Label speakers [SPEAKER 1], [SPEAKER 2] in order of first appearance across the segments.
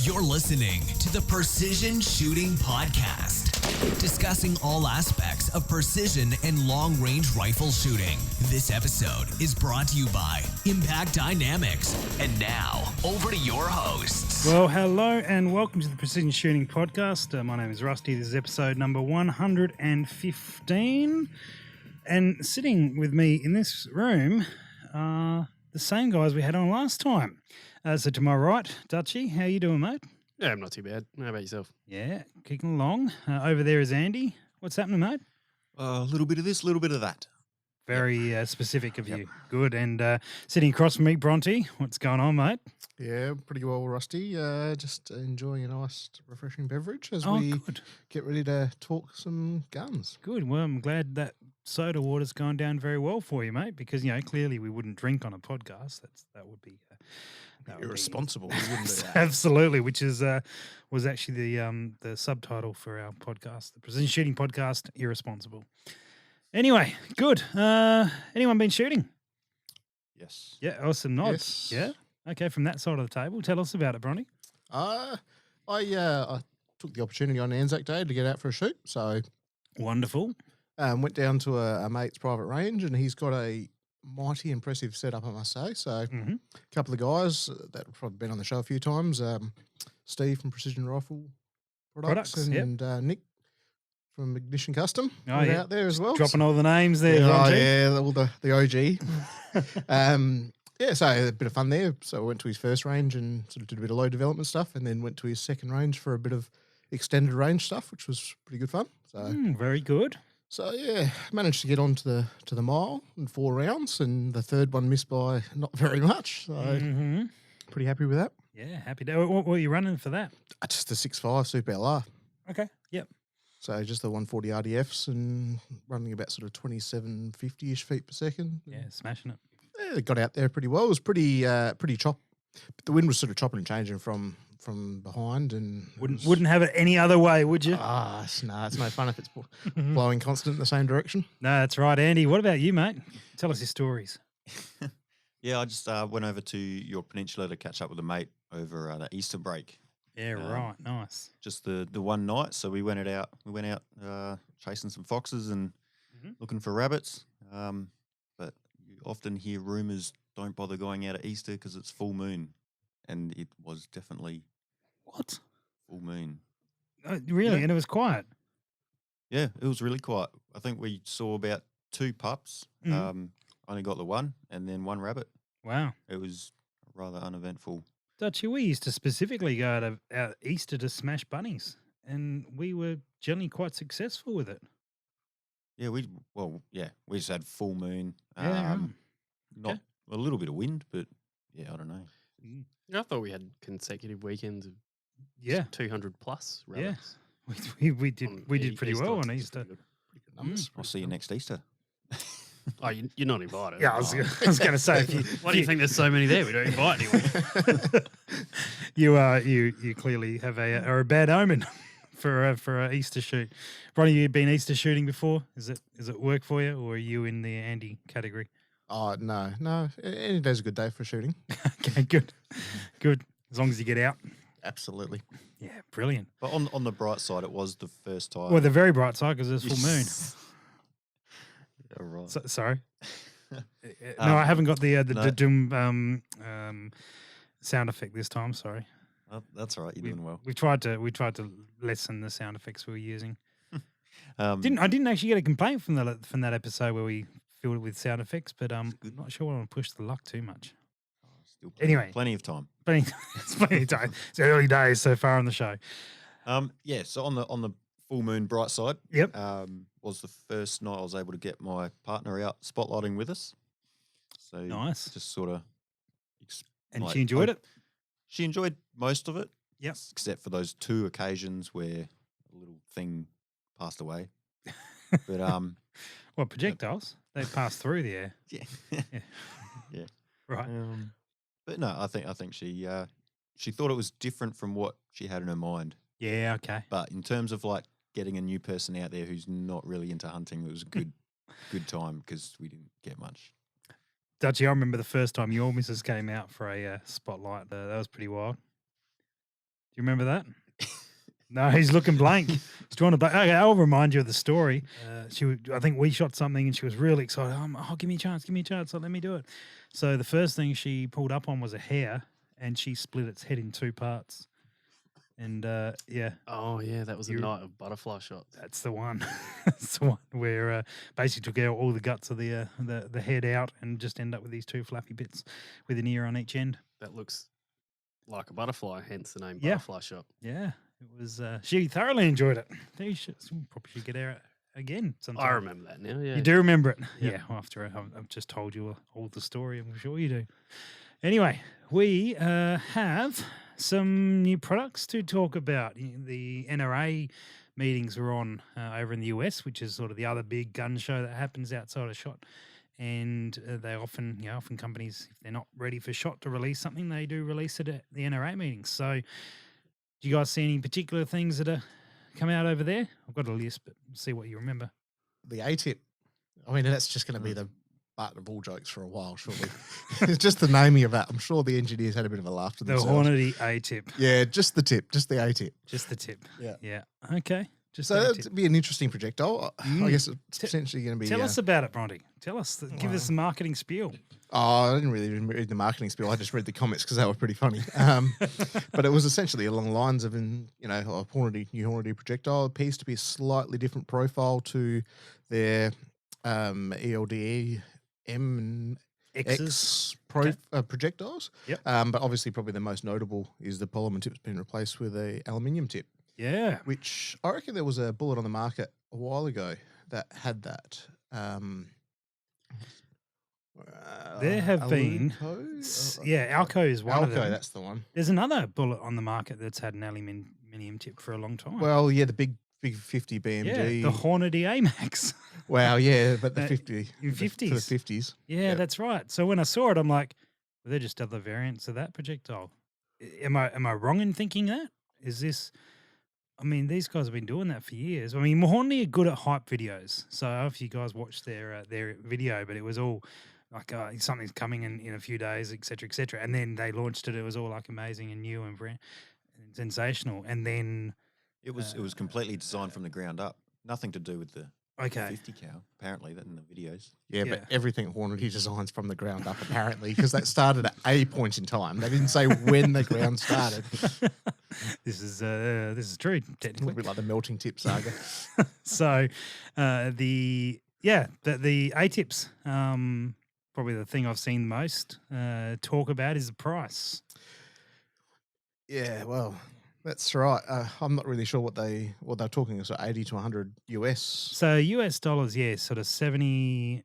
[SPEAKER 1] You're listening to the Precision Shooting Podcast, discussing all aspects of precision and long-range rifle shooting. This episode is brought to you by Impact Dynamics. And now, over to your hosts.
[SPEAKER 2] Well, hello and welcome to the Precision Shooting Podcast. My name is Rusty. This is episode number 115. And sitting with me in this room are the same guys we had on last time. So to my right, Dutchy, how you doing, mate?
[SPEAKER 3] Yeah, I'm not too bad. How about yourself?
[SPEAKER 2] Yeah, kicking along. Over there is Andy. What's happening, mate?
[SPEAKER 4] A little bit of this, a little bit of that.
[SPEAKER 2] Very specific of you. Good. And sitting across from me, Bronte. What's going on, mate?
[SPEAKER 5] Yeah, pretty well, Rusty. Just enjoying a nice, refreshing beverage as
[SPEAKER 2] Good.
[SPEAKER 5] get ready to talk some guns.
[SPEAKER 2] Good. Well, I'm glad that soda water's gone down very well for you, mate, because, you know, clearly we wouldn't drink on a podcast. That would be...
[SPEAKER 5] Irresponsible. We wouldn't do that.
[SPEAKER 2] Absolutely, which is was actually the subtitle for our podcast, the Precision Shooting Podcast, Irresponsible. Anyway, good. Anyone been shooting?
[SPEAKER 4] Yes.
[SPEAKER 2] Yeah, awesome nods.
[SPEAKER 5] Yes.
[SPEAKER 2] Yeah. Okay, from that side of the table, tell us about it, Bronny.
[SPEAKER 5] I took the opportunity on Anzac Day to get out for a shoot, so
[SPEAKER 2] Wonderful.
[SPEAKER 5] went down to a mate's private range, and he's got a mighty impressive setup, I must say. So a couple of guys that have probably been on the show a few times, Steve from Precision Rifle Products and Nick from Ignition Custom out there as well.
[SPEAKER 2] Dropping all the names there.
[SPEAKER 5] All the OG. So a bit of fun there. So I went to his first range and sort of did a bit of low development stuff, and then went to his second range for a bit of extended range stuff, which was pretty good fun. So
[SPEAKER 2] Very good.
[SPEAKER 5] So yeah, managed to get on to the mile in 4 rounds, and the third one missed by not very much. So pretty happy with that.
[SPEAKER 2] Yeah, happy day. What were you running for that?
[SPEAKER 5] Just the 6.5 Super LR.
[SPEAKER 2] Okay. Yep.
[SPEAKER 5] So just the 140 RDFs and running about sort of 2750-ish feet per second.
[SPEAKER 2] Yeah, smashing it.
[SPEAKER 5] Yeah, it got out there pretty well. It was pretty chop. The wind was sort of chopping and changing from behind, and
[SPEAKER 2] Wouldn't have it any other way, would you?
[SPEAKER 5] it's no fun if it's blowing constant in the same direction.
[SPEAKER 2] No, that's right, Andy. What about you, mate? Tell us your stories.
[SPEAKER 4] Yeah, I just went over to your peninsula to catch up with a mate over the Easter break.
[SPEAKER 2] Yeah, right. Nice.
[SPEAKER 4] Just the one night, so we went out chasing some foxes and looking for rabbits. But you often hear rumours don't bother going out at Easter because it's full moon, and it was definitely
[SPEAKER 2] What?
[SPEAKER 4] full moon.
[SPEAKER 2] Really?
[SPEAKER 4] Yeah.
[SPEAKER 2] And it was quiet?
[SPEAKER 4] Yeah, it was really quiet. I think we saw about 2 pups. Only got the one, and then 1 rabbit.
[SPEAKER 2] Wow.
[SPEAKER 4] It was rather uneventful.
[SPEAKER 2] Dutchy, we used to specifically go out Easter to smash bunnies, and we were generally quite successful with it.
[SPEAKER 4] Yeah, we just had full moon.
[SPEAKER 2] Yeah,
[SPEAKER 4] Not a little bit of wind, but yeah, I don't know.
[SPEAKER 3] I thought we had consecutive weekends of
[SPEAKER 2] Yeah.
[SPEAKER 3] 200 plus rabbits.
[SPEAKER 2] We did pretty
[SPEAKER 3] Easter.
[SPEAKER 2] well on
[SPEAKER 3] It's
[SPEAKER 2] Easter.
[SPEAKER 3] pretty good.
[SPEAKER 5] Pretty good numbers.
[SPEAKER 4] I'll see you next Easter.
[SPEAKER 3] Oh, you're not invited.
[SPEAKER 2] Yeah, I was going to say,
[SPEAKER 3] Why do you think there's so many there? We don't invite anyone.
[SPEAKER 2] you clearly have a bad omen for a Easter shoot. Ronnie, you been Easter shooting before? Is it work for you, or are you in the Andy category?
[SPEAKER 5] Oh no, any day's a good day for shooting.
[SPEAKER 2] Okay, good. As long as you get out.
[SPEAKER 5] Absolutely.
[SPEAKER 2] Yeah, brilliant.
[SPEAKER 4] But on the bright side, it was the first time.
[SPEAKER 2] Well, the very bright side because there's full moon.
[SPEAKER 4] Yeah, right.
[SPEAKER 2] Sorry. No, I haven't got the
[SPEAKER 4] no.
[SPEAKER 2] doom sound effect this time. Sorry.
[SPEAKER 4] Oh, that's all right. You're doing well.
[SPEAKER 2] We tried to lessen the sound effects we were using. I
[SPEAKER 4] Um,
[SPEAKER 2] didn't actually get a complaint from that episode where we filled it with sound effects, but I'm not sure I want to push the luck too much.
[SPEAKER 4] Still
[SPEAKER 2] Anyway.
[SPEAKER 4] plenty of time.
[SPEAKER 2] It's plenty of time. It's early days so far on the show.
[SPEAKER 4] Yeah. So on the full moon bright side,
[SPEAKER 2] Yep.
[SPEAKER 4] was the first night I was able to get my partner out spotlighting with us. So
[SPEAKER 2] Nice.
[SPEAKER 4] just sort of.
[SPEAKER 2] And she enjoyed it?
[SPEAKER 4] She enjoyed most of it.
[SPEAKER 2] Yes.
[SPEAKER 4] Except for those 2 occasions where a little thing passed away. But
[SPEAKER 2] Well, projectiles, they pass through the air.
[SPEAKER 4] yeah.
[SPEAKER 2] Yeah. Right.
[SPEAKER 4] But no, I think she thought it was different from what she had in her mind.
[SPEAKER 2] Yeah, okay.
[SPEAKER 4] But in terms of like getting a new person out there who's not really into hunting, it was a good time because we didn't get much.
[SPEAKER 2] Dutchy, I remember the first time your missus came out for a spotlight. That was pretty wild. you remember that? No, he's looking blank. He's drawing a blank. Okay, I'll remind you of the story. I think we shot something and she was really excited. Oh, give me a chance. So let me do it. So the first thing she pulled up on was a hare and she split its head in two parts. And yeah.
[SPEAKER 3] Oh, yeah, that was a night of butterfly shots.
[SPEAKER 2] That's the one. That's the one where basically took out all the guts of the head out and just end up with these two fluffy bits with an ear on each end.
[SPEAKER 3] That looks like a butterfly, hence the name
[SPEAKER 2] Yeah.
[SPEAKER 3] Butterfly Shot.
[SPEAKER 2] Yeah, it was. She thoroughly enjoyed it. Probably should get her again sometime.
[SPEAKER 3] I remember that now, yeah.
[SPEAKER 2] You do remember it?
[SPEAKER 3] Yep.
[SPEAKER 2] Yeah. After I've just told you all the story, I'm sure you do. Anyway, we have some new products to talk about. The NRA meetings are on over in the US, which is sort of the other big gun show that happens outside of SHOT. And they often companies, if they're not ready for SHOT to release something, they do release it at the NRA meetings. So do you guys see any particular things that are come out over there? I've got a list, but see what you remember.
[SPEAKER 5] The A-tip. I mean, that's just going to be the butt of all jokes for a while, surely. It's just the naming of that. I'm sure the engineers had a bit of a laugh to
[SPEAKER 2] The
[SPEAKER 5] themselves.
[SPEAKER 2] Hornady A-tip.
[SPEAKER 5] Yeah, just the tip, just the A-tip.
[SPEAKER 2] Just the tip.
[SPEAKER 5] Yeah.
[SPEAKER 2] Yeah. Okay. Just
[SPEAKER 5] So
[SPEAKER 2] the
[SPEAKER 5] that'd
[SPEAKER 2] tip.
[SPEAKER 5] be an interesting projectile. I
[SPEAKER 2] Mm.
[SPEAKER 5] guess it's potentially going to be...
[SPEAKER 2] Tell us about it, Bronte. Tell us. Give us
[SPEAKER 5] Wow.
[SPEAKER 2] the marketing spiel.
[SPEAKER 5] Oh, I didn't really read the marketing spiel. I just read the comments because they were pretty funny. But it was essentially along the lines of, a new Hornady projectile. It appears to be a slightly different profile to their ELDE M and
[SPEAKER 2] X's.
[SPEAKER 5] X projectiles.
[SPEAKER 2] Yep.
[SPEAKER 5] But obviously, probably the most notable is the polymer tip's been replaced with a aluminium tip,
[SPEAKER 2] Yeah.
[SPEAKER 5] which I reckon there was a bullet on the market a while ago that had that.
[SPEAKER 2] There have been.
[SPEAKER 5] Alco?
[SPEAKER 2] Alco is one of
[SPEAKER 5] Alco,
[SPEAKER 2] them.
[SPEAKER 5] that's the one.
[SPEAKER 2] There's another bullet on the market that's had an aluminium tip for a long time.
[SPEAKER 5] Well, yeah, the big 50 BMG.
[SPEAKER 2] yeah, the Hornady AMAX.
[SPEAKER 5] Wow, yeah, but the
[SPEAKER 2] That-
[SPEAKER 5] 50
[SPEAKER 2] in
[SPEAKER 5] for the 50s.
[SPEAKER 2] Yeah,
[SPEAKER 5] Yeah.
[SPEAKER 2] that's right. So when I saw it, I'm like, well, they're just other variants of that projectile. Am I wrong in thinking that? Is this? I mean, these guys have been doing that for years. I mean, Hornady are good at hype videos. So I don't know if you guys watched their video, but it was all like something's coming in a few days, et cetera, and then they launched it. It was all like amazing and new and sensational. And then
[SPEAKER 4] It was completely designed from the ground up. Nothing to do with the
[SPEAKER 2] okay,
[SPEAKER 4] 50 cal, apparently, that in the videos.
[SPEAKER 5] Yeah,
[SPEAKER 2] Yeah.
[SPEAKER 5] but everything Hornady designs from the ground up, apparently, because that started at a point in time. They didn't say when the ground started.
[SPEAKER 2] this is true
[SPEAKER 5] It's a little
[SPEAKER 2] technically.
[SPEAKER 5] bit like the melting tip saga.
[SPEAKER 2] So the A tips, probably the thing I've seen most talk about is the price.
[SPEAKER 5] Yeah, well, that's right. I'm not really sure what they're talking. So 80 to 100 US.
[SPEAKER 2] So US dollars, yeah, sort of 70,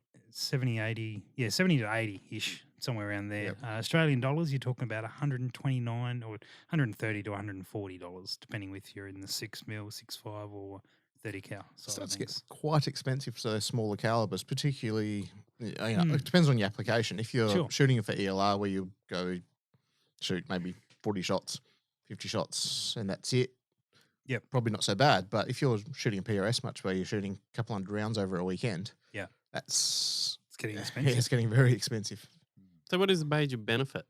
[SPEAKER 2] 80, yeah, 70 to 80-ish, somewhere around there.
[SPEAKER 5] Yep.
[SPEAKER 2] Australian dollars, you're talking about 129 or 130 to $140, depending if you're in the 6 mil, 6.5 or 30 cal side of
[SPEAKER 5] Starts to get
[SPEAKER 2] things.
[SPEAKER 5] quite expensive for those smaller calibers, particularly. It depends on your application. If you're
[SPEAKER 2] Sure.
[SPEAKER 5] shooting it for ELR, where you go shoot maybe 40 shots, 50 shots, and that's it.
[SPEAKER 2] Yep.
[SPEAKER 5] Probably not so bad. But if you're shooting a PRS match where you're shooting a couple hundred rounds over a weekend,
[SPEAKER 2] Yeah.
[SPEAKER 5] that's
[SPEAKER 2] It's getting
[SPEAKER 5] yeah,
[SPEAKER 2] expensive.
[SPEAKER 5] it's getting very expensive.
[SPEAKER 3] So what is the major benefit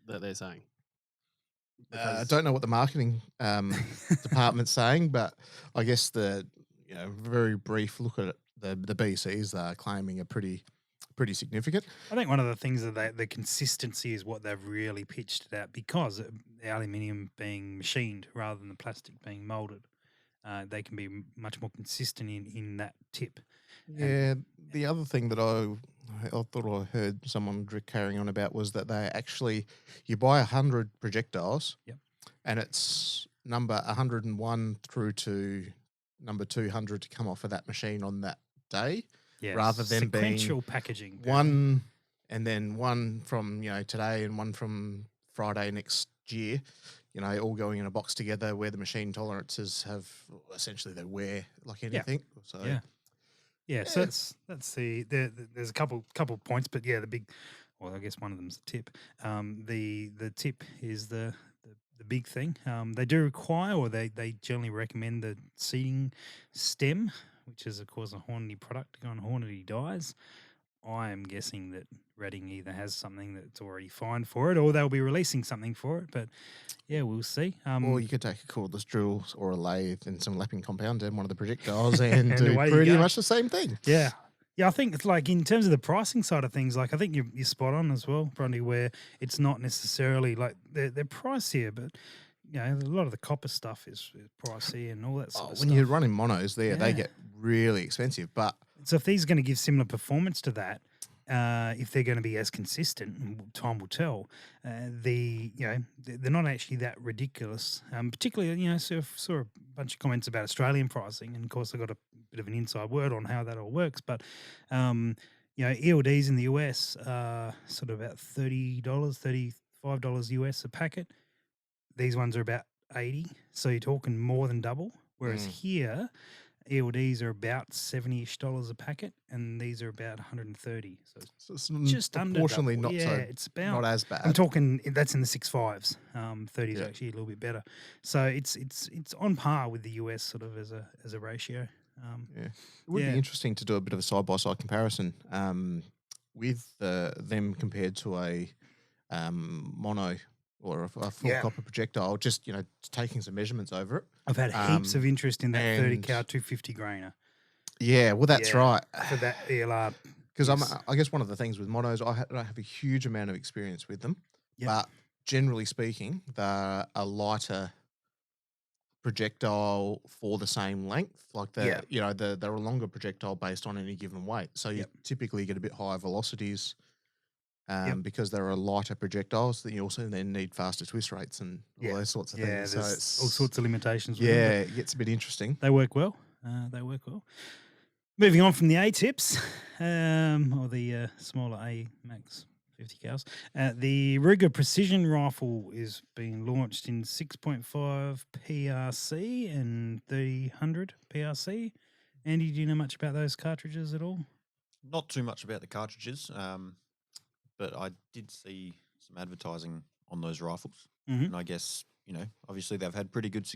[SPEAKER 3] that they're saying?
[SPEAKER 5] I
[SPEAKER 3] Because-
[SPEAKER 5] don't know what the marketing department's saying, but I guess the very brief look at it, the BCs they're claiming are pretty significant.
[SPEAKER 2] I think one of the things that the consistency is what they've really pitched it at, because the aluminium being machined rather than the plastic being molded, they can be much more consistent in that tip.
[SPEAKER 5] Yeah, the other thing that I thought I heard someone carrying on about was that they actually, you buy 100 projectiles,
[SPEAKER 2] Yep.
[SPEAKER 5] and it's number 101 through to number 200 to come off of that machine on that day.
[SPEAKER 2] Yeah,
[SPEAKER 5] Rather than being
[SPEAKER 2] sequential packaging.
[SPEAKER 5] One and then one from today and one from Friday next year, all going in a box together where the machine tolerances have essentially they wear like anything. So
[SPEAKER 2] Yeah. Yeah, so
[SPEAKER 5] Yeah.
[SPEAKER 2] that's there's a couple points, but yeah, I guess one of them's the tip. The tip is the big thing. They do require, or they generally recommend the seating stem, which is of course a Hornady product to go on Hornady dies. I am guessing that Reading either has something that's already fine for it, or they'll be releasing something for it. But yeah, we'll see.
[SPEAKER 5] Or you could take a cordless drill or a lathe and some lapping compound and one of the projectiles and
[SPEAKER 2] And
[SPEAKER 5] do
[SPEAKER 2] away you
[SPEAKER 5] pretty
[SPEAKER 2] go.
[SPEAKER 5] much the same thing.
[SPEAKER 2] Yeah. Yeah, I think it's like in terms of the pricing side of things, like I think you're spot on as well, Bronte, where it's not necessarily like they're pricier, but a lot of the copper stuff is pricey and all that sort of
[SPEAKER 5] When
[SPEAKER 2] stuff.
[SPEAKER 5] you're running monos there, they
[SPEAKER 2] Yeah.
[SPEAKER 5] get really expensive. But
[SPEAKER 2] So if these are going to give similar performance to that, if they're going to be as consistent, and time will tell. They're not actually that ridiculous. Particularly, saw a bunch of comments about Australian pricing, and of course I got a bit of an inside word on how that all works. But ELDs in the US are sort of about $30, $35 US a packet. These ones are about 80, so you're talking more than double. Whereas here, ELDs are about $70-ish a packet, and these are about 130. So
[SPEAKER 5] it's
[SPEAKER 2] just under
[SPEAKER 5] proportionally
[SPEAKER 2] double.
[SPEAKER 5] not
[SPEAKER 2] Yeah,
[SPEAKER 5] so
[SPEAKER 2] it's about.
[SPEAKER 5] not as bad.
[SPEAKER 2] I'm talking that's in the 6.5s. 30 is
[SPEAKER 5] Yeah.
[SPEAKER 2] actually a little bit better. So it's on par with the US sort of as a ratio.
[SPEAKER 5] It would
[SPEAKER 2] yeah.
[SPEAKER 5] be interesting to do a bit of a side by side comparison with them compared to a mono or a full
[SPEAKER 2] Yeah.
[SPEAKER 5] copper projectile. Just taking some measurements over it.
[SPEAKER 2] I've had heaps of interest in that 30
[SPEAKER 5] and-
[SPEAKER 2] cal 250 grainer
[SPEAKER 5] Yeah, well, that's
[SPEAKER 2] Yeah.
[SPEAKER 5] right.
[SPEAKER 2] for that ELR.
[SPEAKER 5] Because
[SPEAKER 2] Yes.
[SPEAKER 5] I guess one of the things with monos, I don't have a huge amount of experience with them,
[SPEAKER 2] Yep.
[SPEAKER 5] but generally speaking, they're a lighter projectile for the same length. Like they're a longer projectile based on any given weight. So you
[SPEAKER 2] Yep.
[SPEAKER 5] typically get a bit higher velocities
[SPEAKER 2] Yep.
[SPEAKER 5] because they're a lighter projectiles. That you also then need faster twist rates and all those sorts of
[SPEAKER 2] Yeah,
[SPEAKER 5] things. So
[SPEAKER 2] there's
[SPEAKER 5] it's
[SPEAKER 2] all sorts of limitations. with them,
[SPEAKER 5] Yeah, it gets a bit interesting.
[SPEAKER 2] but they work well. Moving on from the A tips, or the smaller A Max 50 cals, the Ruger Precision Rifle is being launched in 6.5 PRC and 300 PRC. Andy, do you know much about those cartridges at all?
[SPEAKER 4] Not too much about the cartridges, but I did see some advertising on those rifles,
[SPEAKER 2] Mhm.
[SPEAKER 4] and I guess obviously they've had pretty good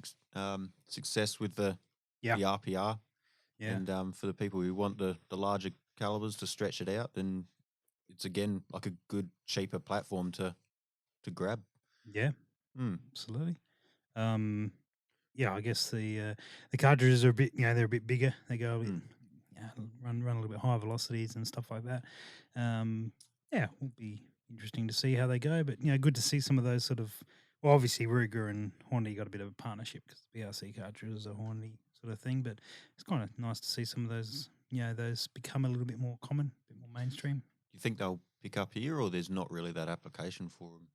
[SPEAKER 4] success with the
[SPEAKER 2] Yeah.
[SPEAKER 4] RPR,
[SPEAKER 2] Yeah.
[SPEAKER 4] and for the people who want the larger calibers to stretch it out, then it's again like a good cheaper platform to grab.
[SPEAKER 2] Yeah.
[SPEAKER 4] Mm.
[SPEAKER 2] Absolutely. I guess the cartridges are a bit, they're a bit bigger. They go a bit, run a little bit higher velocities and stuff like that. Will be interesting to see how they go. But good to see some of those sort of. Well, obviously Ruger and Hornady got a bit of a partnership because the BRC cartridges are Hornady sort of thing. But it's kind of nice to see some of those, those become a little bit more common, a bit more mainstream.
[SPEAKER 4] You think they'll pick up here, or there's not really that application for them?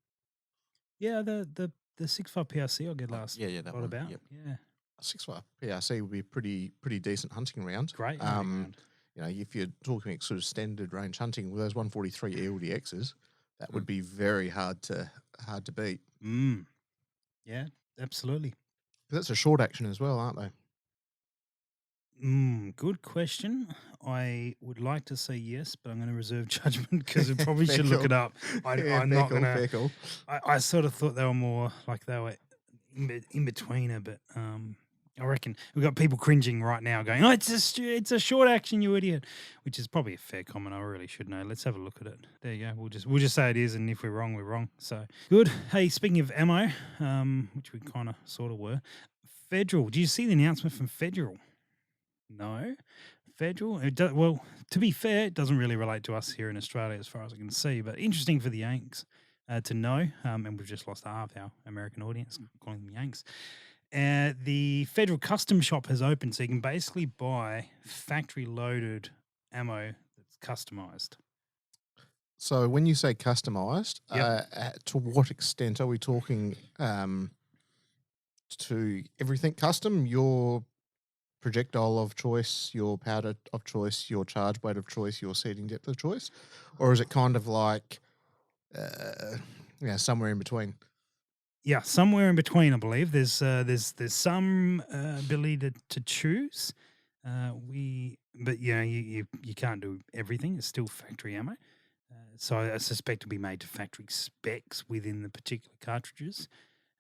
[SPEAKER 2] Yeah, the 6.5 PRC I'll get last.
[SPEAKER 4] that
[SPEAKER 2] thought
[SPEAKER 4] one.
[SPEAKER 2] about.
[SPEAKER 4] Yep.
[SPEAKER 2] Yeah,
[SPEAKER 5] 6.5 PRC would be a pretty decent hunting round.
[SPEAKER 2] great. hunting round.
[SPEAKER 5] If you're talking sort of standard range hunting with those 143 ELDXs, that would be very hard to beat.
[SPEAKER 2] Yeah, absolutely.
[SPEAKER 5] But that's a short action as well, aren't they?
[SPEAKER 2] Good question. I would like to say yes, but I'm going to reserve judgment because I probably
[SPEAKER 5] Fair
[SPEAKER 2] should look it
[SPEAKER 5] call.
[SPEAKER 2] up. I'm
[SPEAKER 5] Fair
[SPEAKER 2] not
[SPEAKER 5] call,
[SPEAKER 2] going
[SPEAKER 5] fair
[SPEAKER 2] to.
[SPEAKER 5] call.
[SPEAKER 2] I sort of thought they were more like they were in betweener, but I reckon we've got people cringing right now, going, "Oh, it's a short action, you idiot," which is probably a fair comment. I really should know. Let's have a look at it. There you go. We'll just say it is, and if we're wrong, we're wrong. So good. Hey, speaking of ammo, which we kind of sort of were, Federal. Do you see the announcement from Federal? No. Federal? Well, to be fair, it doesn't really relate to us here in Australia as far as I can see, but interesting for the Yanks to know. And we've just lost half our American audience, calling them Yanks. The Federal Custom Shop has opened, so you can basically buy factory-loaded ammo that's customized.
[SPEAKER 5] So when you say customized,
[SPEAKER 2] Yep.
[SPEAKER 5] to what extent are we talking to everything custom? Your projectile of choice, your powder of choice, your charge weight of choice, your seating depth of choice? Or is it kind of like somewhere in between?
[SPEAKER 2] Yeah, somewhere in between, I believe. There's some ability to choose. But you can't do everything. It's still factory ammo. So I suspect it'll be made to factory specs within the particular cartridges.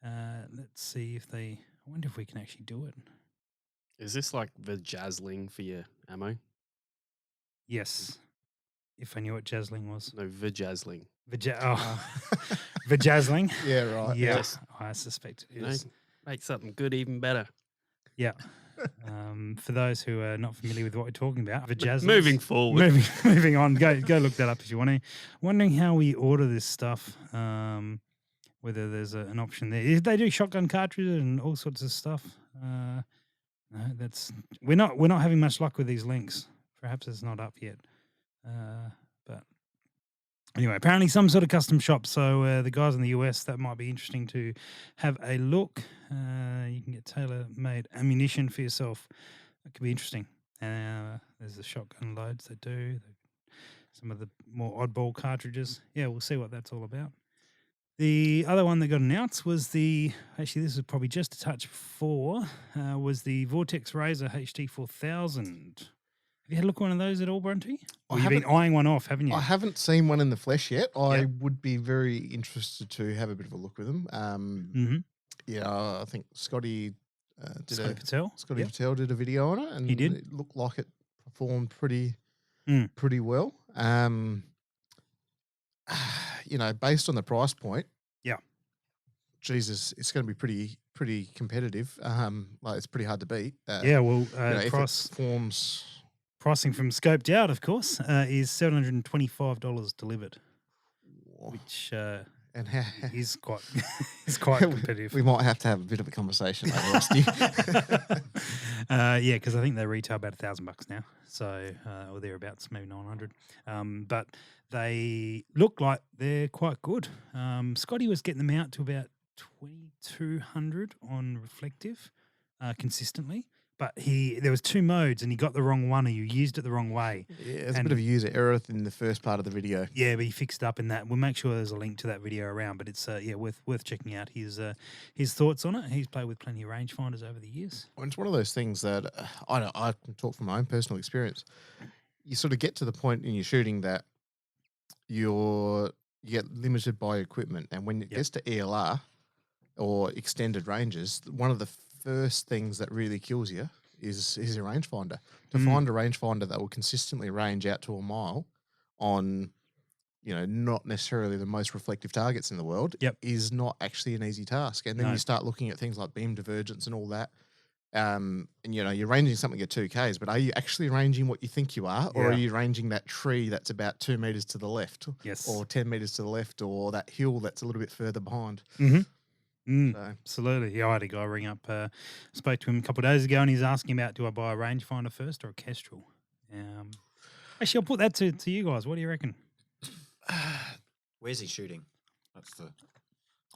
[SPEAKER 2] Let's see if I wonder if we can actually do it.
[SPEAKER 3] Is this like the Jazzling for your ammo?
[SPEAKER 2] Yes. if I knew what jazzling was.
[SPEAKER 3] No, vajazzling.
[SPEAKER 2] Vajazzling.
[SPEAKER 5] Yeah, right.
[SPEAKER 2] Yeah,
[SPEAKER 3] Yes.
[SPEAKER 2] I suspect it
[SPEAKER 3] You know,
[SPEAKER 2] is.
[SPEAKER 3] make something good even better.
[SPEAKER 2] Yeah. For those who are not familiar with what we're talking about, vajazzling.
[SPEAKER 3] Moving forward.
[SPEAKER 2] Moving on. Go look that up if you want to. Wondering how we order this stuff. Whether there's an option there. They do shotgun cartridges and all sorts of stuff. No, we're not having much luck with these links. Perhaps it's not up yet. But anyway, apparently some sort of custom shop. So the guys in the US, that might be interesting to have a look. You can get tailor-made ammunition for yourself. That could be interesting. There's the shotgun loads they do. Some of the more oddball cartridges. Yeah, we'll see what that's all about. The other one that got announced was actually this was probably just a touch before, was the Vortex Razor HD 4000. Have you had a look at one of those at all, Bronte? Or you've been eyeing one off, haven't you?
[SPEAKER 5] I haven't seen one in the flesh yet. I
[SPEAKER 2] Yep.
[SPEAKER 5] would be very interested to have a bit of a look with them. Yeah, I think Scotty
[SPEAKER 2] Scotty Patel.
[SPEAKER 5] Scotty
[SPEAKER 2] Yep.
[SPEAKER 5] Patel did a video on it, and
[SPEAKER 2] He did.
[SPEAKER 5] it looked like it performed pretty well. Based on the price point,
[SPEAKER 2] Yeah.
[SPEAKER 5] Jesus, it's going to be pretty competitive. It's pretty hard to beat.
[SPEAKER 2] Yeah, well,
[SPEAKER 5] if it forms.
[SPEAKER 2] pricing from Scoped Out, of course, is $725 delivered, which
[SPEAKER 5] And
[SPEAKER 2] is quite competitive.
[SPEAKER 5] we might have to have a bit of a conversation later, Rusty.
[SPEAKER 2] Yeah, because I think they retail about $1,000 now, so or thereabouts, maybe 900. But they look like they're quite good. Scotty was getting them out to about 2,200 on reflective consistently. But there was two modes, and he got the wrong one, or you used it the wrong way.
[SPEAKER 5] Yeah, it's a bit of a user error in the first part of the video.
[SPEAKER 2] Yeah, but he fixed it up in that. We'll make sure there's a link to that video around. But it's worth checking out his thoughts on it. He's played with plenty of rangefinders over the years.
[SPEAKER 5] Well, it's one of those things that I can talk from my own personal experience. You sort of get to the point in your shooting that you get limited by equipment, and when it gets to ELR or extended ranges, one of the first things that really kills you is a rangefinder. To find a rangefinder that will consistently range out to a mile on, not necessarily the most reflective targets in the world is not actually an easy task. And then you start looking at things like beam divergence and all that. And you're ranging something at 2Ks, but are you actually ranging what you think you are, or are you ranging that tree that's about 2 meters to the left, or 10 meters to the left, or that hill that's a little bit further behind? So.
[SPEAKER 2] Absolutely. Yeah, I had a guy ring up, spoke to him a couple of days ago, and he's asking about, do I buy a rangefinder first or a Kestrel? Actually, I'll put that to you guys. What do you reckon?
[SPEAKER 4] Where's he shooting?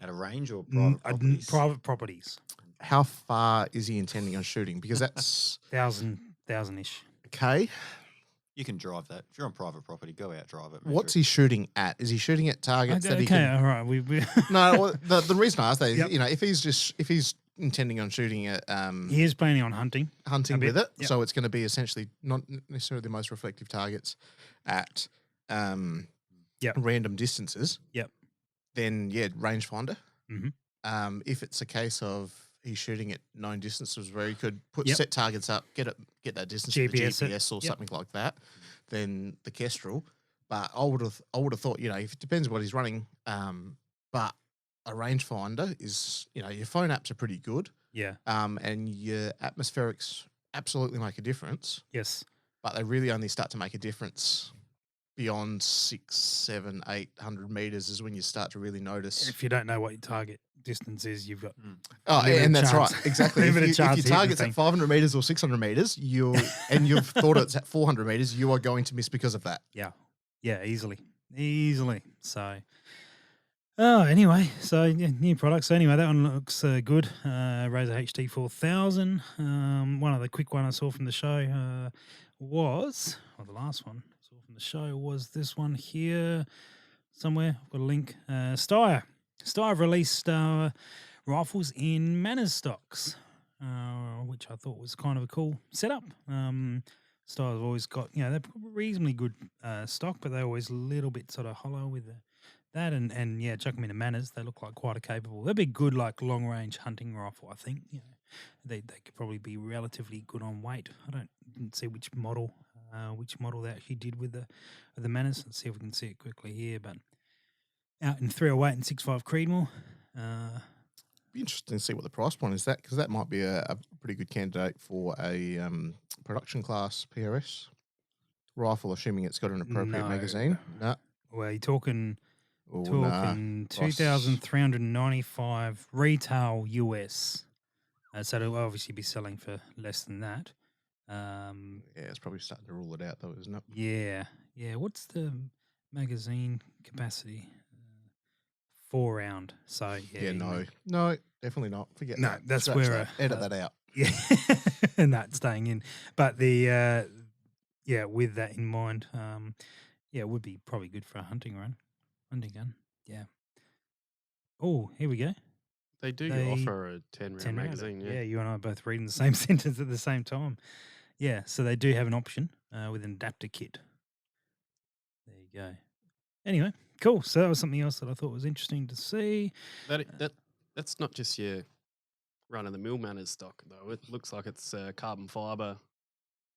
[SPEAKER 4] At a range or private properties?
[SPEAKER 2] Private properties.
[SPEAKER 5] How far is he intending on shooting? Because that's
[SPEAKER 2] 1,000-ish.
[SPEAKER 5] Okay.
[SPEAKER 4] You can drive that. If you're on private property, go out, drive it.
[SPEAKER 5] What's he shooting at? Is he shooting at targets that he can...
[SPEAKER 2] all right. We
[SPEAKER 5] No, well, the reason I ask that is, if he's intending on shooting at...
[SPEAKER 2] he is planning on hunting
[SPEAKER 5] with it, so it's going to be essentially not necessarily the most reflective targets at random distances. Then, rangefinder. If it's a case of he's shooting at known distances where he could put set targets up, get that distance with the GPS or something like that, then the Kestrel. But I would have thought, if it depends what he's running, but a rangefinder is, your phone apps are pretty good.
[SPEAKER 2] Yeah.
[SPEAKER 5] And your atmospherics absolutely make a difference.
[SPEAKER 2] Yes.
[SPEAKER 5] But they really only start to make a difference beyond 600, 700, 800 meters is when you start to really notice.
[SPEAKER 2] If you don't know what your target distance is, you've got
[SPEAKER 5] and that's
[SPEAKER 2] chance.
[SPEAKER 5] right, exactly. if your target's at 500 meters or 600 meters, you've thought it's at 400 meters, you are going to miss because of that.
[SPEAKER 2] Yeah, easily. So, anyway, new products. So anyway, that one looks good. Razor HD 4000. One of the quick one I saw from the show was, or the last one I saw from the show was this one here somewhere. I've got a link. Steyr have released rifles in Manners stocks, which I thought was kind of a cool setup. Steyr have always got, they're reasonably good stock, but they're always a little bit sort of hollow with that. And chuck them into Manners. They look like quite a capable. They'd be good, like long range hunting rifle. I think they could probably be relatively good on weight. I didn't see which model. which model they actually did with the manners. Let's see if we can see it quickly here. But out in 308 and 65 Creedmoor.
[SPEAKER 5] Be interesting to see what the price point is, that because that might be a pretty good candidate for a production class PRS rifle, assuming it's got an appropriate
[SPEAKER 2] No.
[SPEAKER 5] magazine. No.
[SPEAKER 2] Well, you're talking
[SPEAKER 5] Oh,
[SPEAKER 2] talking
[SPEAKER 5] Price-
[SPEAKER 2] 2,395 retail US. So they'll obviously be selling for less than that.
[SPEAKER 5] Yeah, it's probably starting to rule it out, though, isn't it?
[SPEAKER 2] Yeah. What's the magazine capacity? 4 round. So
[SPEAKER 5] Yeah,
[SPEAKER 2] you-
[SPEAKER 5] no, definitely not. Forget
[SPEAKER 2] No,
[SPEAKER 5] that.
[SPEAKER 2] that's
[SPEAKER 5] Scratch
[SPEAKER 2] where,
[SPEAKER 5] that. Edit that out.
[SPEAKER 2] Yeah, and that's staying in. But the with that in mind, it would be probably good for a hunting gun. Yeah. Oh, here we go.
[SPEAKER 3] They do
[SPEAKER 2] They-
[SPEAKER 3] offer a 10 round
[SPEAKER 2] 10 rounder.
[SPEAKER 3] magazine.
[SPEAKER 2] Yeah,
[SPEAKER 3] Yeah.
[SPEAKER 2] you and I are both reading the same sentence at the same time. Yeah, so they do have an option with an adapter kit. There you go. Anyway, cool. So that was something else that I thought was interesting to see.
[SPEAKER 3] That's not just your run of the mill manners stock though. It looks like it's carbon fiber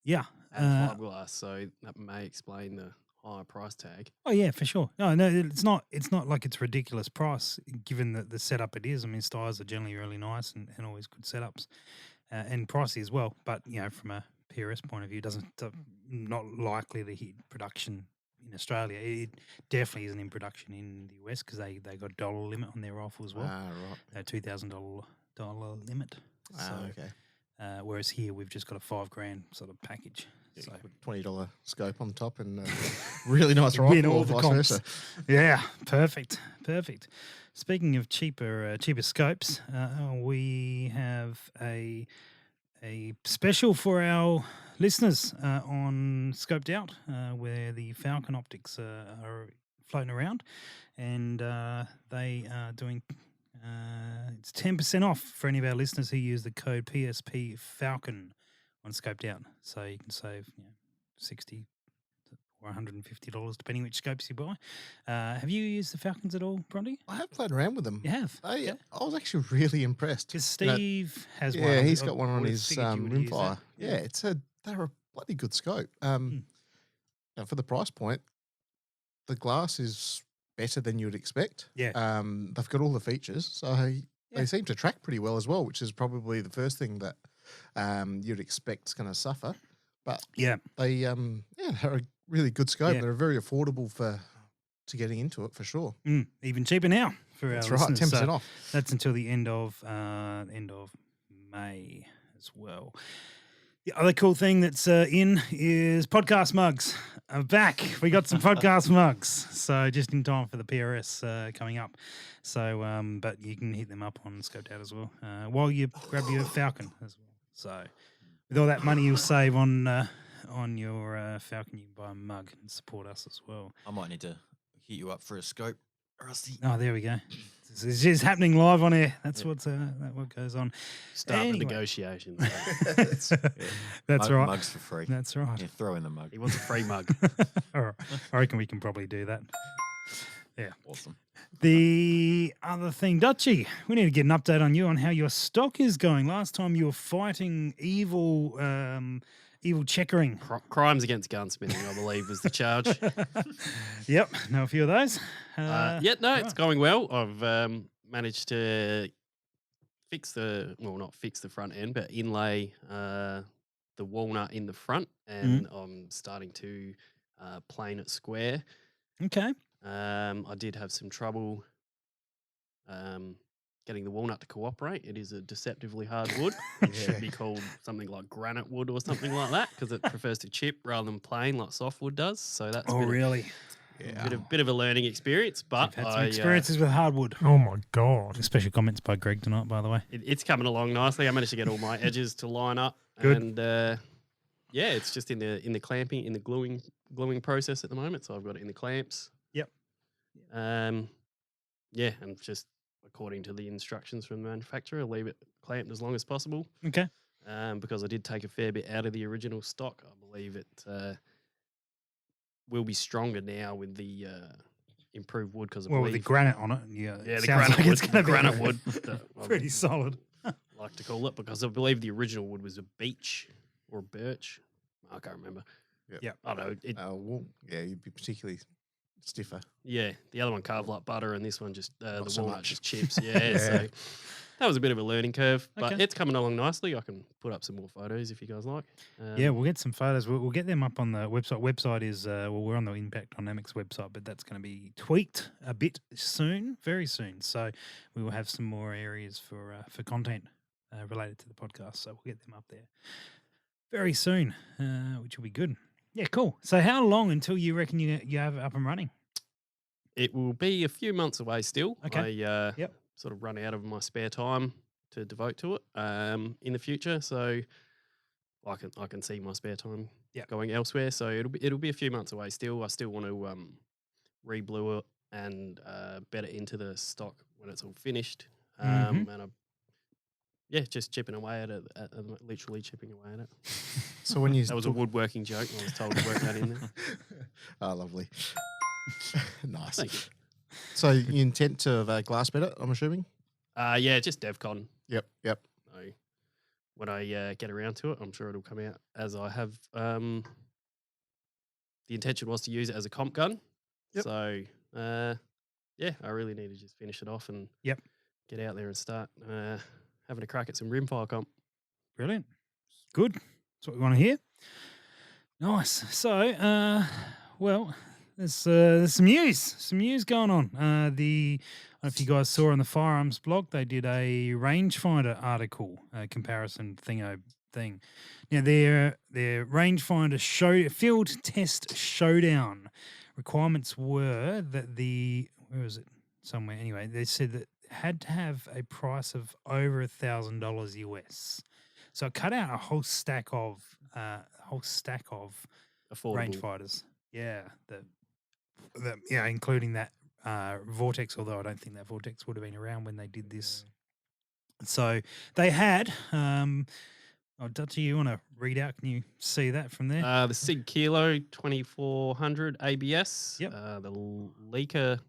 [SPEAKER 2] Yeah.
[SPEAKER 3] and fiberglass, so that may explain the higher price tag.
[SPEAKER 2] Oh yeah, for sure. No, it's not. It's not like it's a ridiculous price given the setup it is. I mean, styles are generally really nice and always good setups, and pricey as well. But from a PRS point of view, not likely to hit production in Australia. It definitely isn't in production in the US because they got a dollar limit on their rifle as well.
[SPEAKER 5] Right.
[SPEAKER 2] A $2,000 limit.
[SPEAKER 5] Okay.
[SPEAKER 2] Whereas here we've just got a $5,000 sort of package. So
[SPEAKER 5] $20 scope on top and really nice rifle.
[SPEAKER 2] Win all
[SPEAKER 5] or
[SPEAKER 2] the
[SPEAKER 5] vice
[SPEAKER 2] comps.
[SPEAKER 5] versa.
[SPEAKER 2] Yeah, perfect. Speaking of cheaper scopes, we have a special for our listeners on Scoped Out, where the Falcon optics are floating around, and they are doing. It's 10% off for any of our listeners who use the code PSP Falcon on Scoped Out, so you can save $60 or $150 depending which scopes you buy. Have you used the Falcons at all, Bronte?
[SPEAKER 5] I have played around with them.
[SPEAKER 2] You have.
[SPEAKER 5] I was actually really impressed.
[SPEAKER 2] Because
[SPEAKER 5] You know,
[SPEAKER 2] Steve has one.
[SPEAKER 5] Yeah,
[SPEAKER 2] I
[SPEAKER 5] he's got one on
[SPEAKER 2] would've
[SPEAKER 5] his
[SPEAKER 2] figured you would use
[SPEAKER 5] rimfire.
[SPEAKER 2] that.
[SPEAKER 5] Yeah, they're a bloody good scope. For the price point, the glass is better than you'd expect.
[SPEAKER 2] Yeah.
[SPEAKER 5] They've got all the features, so they seem to track pretty well as well, which is probably the first thing that you'd expect is going to suffer. But
[SPEAKER 2] Yeah.
[SPEAKER 5] they they're a really good scope.
[SPEAKER 2] Yeah.
[SPEAKER 5] They're very affordable to getting into it for sure.
[SPEAKER 2] Even cheaper now for
[SPEAKER 5] That's
[SPEAKER 2] our
[SPEAKER 5] right,
[SPEAKER 2] listeners.
[SPEAKER 5] 10%
[SPEAKER 2] So
[SPEAKER 5] off.
[SPEAKER 2] that's until the end of May as well. The other cool thing that's in is podcast mugs. I'm back. We got some podcast mugs. So just in time for the PRS coming up. So, but you can hit them up on Scoped Out as well while you grab your Falcon as well. So with all that money you'll save on your Falcon, you can buy a mug and support us as well.
[SPEAKER 4] I might need to hit you up for a scope, Rusty.
[SPEAKER 2] Oh, there we go. It's just happening live on air. That's what goes on.
[SPEAKER 3] Start
[SPEAKER 2] Anyway.
[SPEAKER 3] the negotiations.
[SPEAKER 2] That's right.
[SPEAKER 4] Mugs for free.
[SPEAKER 2] That's right.
[SPEAKER 4] Yeah, throw in the mug.
[SPEAKER 3] He wants a free mug.
[SPEAKER 2] All right. I reckon we can probably do that. Yeah.
[SPEAKER 4] Awesome.
[SPEAKER 2] The other thing, Dutchy, we need to get an update on you on how your stock is going. Last time you were fighting evil checkering.
[SPEAKER 3] Crimes against gunsmithing, I believe, was the charge.
[SPEAKER 2] Yep. Know a few of those.
[SPEAKER 3] It's going well. I've managed to not fix the front end, but inlay the walnut in the front, and I'm starting to plane it square.
[SPEAKER 2] Okay.
[SPEAKER 3] I did have some trouble getting the walnut to cooperate. It is a deceptively hard wood. It should be called something like granite wood or something like that, because it prefers to chip rather than plane like softwood does. So that's
[SPEAKER 2] Really?
[SPEAKER 3] bit of a learning experience. But
[SPEAKER 2] I've had some experiences with hardwood.
[SPEAKER 6] Oh my God.
[SPEAKER 2] Special comments by Greg tonight, by the way.
[SPEAKER 3] it's coming along nicely. I managed to get all my edges to line up.
[SPEAKER 2] Good.
[SPEAKER 3] And it's just in the clamping, in the gluing process at the moment. So I've got it in the clamps.
[SPEAKER 2] Yep.
[SPEAKER 3] And just according to the instructions from the manufacturer, leave it clamped as long as possible.
[SPEAKER 2] Okay.
[SPEAKER 3] Because I did take a fair bit out of the original stock. I believe it will be stronger now with the improved wood, because
[SPEAKER 2] With the granite on it. Yeah.
[SPEAKER 3] the
[SPEAKER 2] sounds
[SPEAKER 3] granite
[SPEAKER 2] like
[SPEAKER 3] wood,
[SPEAKER 2] it's gonna be
[SPEAKER 3] granite wood, that I
[SPEAKER 2] pretty solid.
[SPEAKER 3] like to call it, because I believe the original wood was a beech or a birch. I can't remember. I don't know.
[SPEAKER 5] Well, yeah, you'd be particularly stiffer.
[SPEAKER 3] Yeah, the other one carved like butter, and this one just the
[SPEAKER 5] so
[SPEAKER 3] walnut
[SPEAKER 5] much.
[SPEAKER 3] just chips. Yeah, so that was a bit of a learning curve, but
[SPEAKER 2] Okay.
[SPEAKER 3] it's coming along nicely. I can put up some more photos if you guys like.
[SPEAKER 2] Yeah, we'll get some photos. We'll get them up on the website. Website is we're on the Impact Dynamics website, but that's going to be tweaked a bit soon, very soon. So we will have some more areas for content related to the podcast. So we'll get them up there very soon, which will be good. Yeah, cool. So how long until you reckon you have it up and running?
[SPEAKER 3] It will be a few months away still.
[SPEAKER 2] Okay.
[SPEAKER 3] I
[SPEAKER 2] Yep.
[SPEAKER 3] sort of run out of my spare time to devote to it in the future. So I can see my spare time going elsewhere. So it'll be a few months away still. I still want to re-blue it and bed it into the stock when it's all finished. And I'm just chipping away at it, literally chipping away at it.
[SPEAKER 5] So when you
[SPEAKER 3] that was a woodworking joke. I was told to work that in there.
[SPEAKER 5] Oh, lovely. Nice.
[SPEAKER 3] Thank you.
[SPEAKER 5] So you intend to glass bed it, I'm assuming?
[SPEAKER 3] Yeah, just DevCon.
[SPEAKER 5] Yep.
[SPEAKER 3] So when I get around to it, I'm sure it'll come out as I have. The intention was to use it as a comp gun.
[SPEAKER 5] Yep.
[SPEAKER 3] So I really need to just finish it off and get out there and start having a crack at some rimfire comp.
[SPEAKER 2] Brilliant. Good. That's what we want to hear. Nice. So, well, there's some news going on. I don't know if you guys saw on the firearms blog, they did a rangefinder article, comparison thing. Now, their rangefinder field test showdown requirements were that where was it? Somewhere. Anyway, they said that it had to have a price of over $1,000 US. So it cut out a whole stack of
[SPEAKER 3] Affordable.
[SPEAKER 2] rangefinders. Yeah, including that Vortex. Although I don't think that Vortex would have been around when they did this. So they had. Dutchy, you want to read out? Can you see that from there?
[SPEAKER 3] The Sig Kilo 2400 ABS.
[SPEAKER 2] Yep.
[SPEAKER 3] The Leica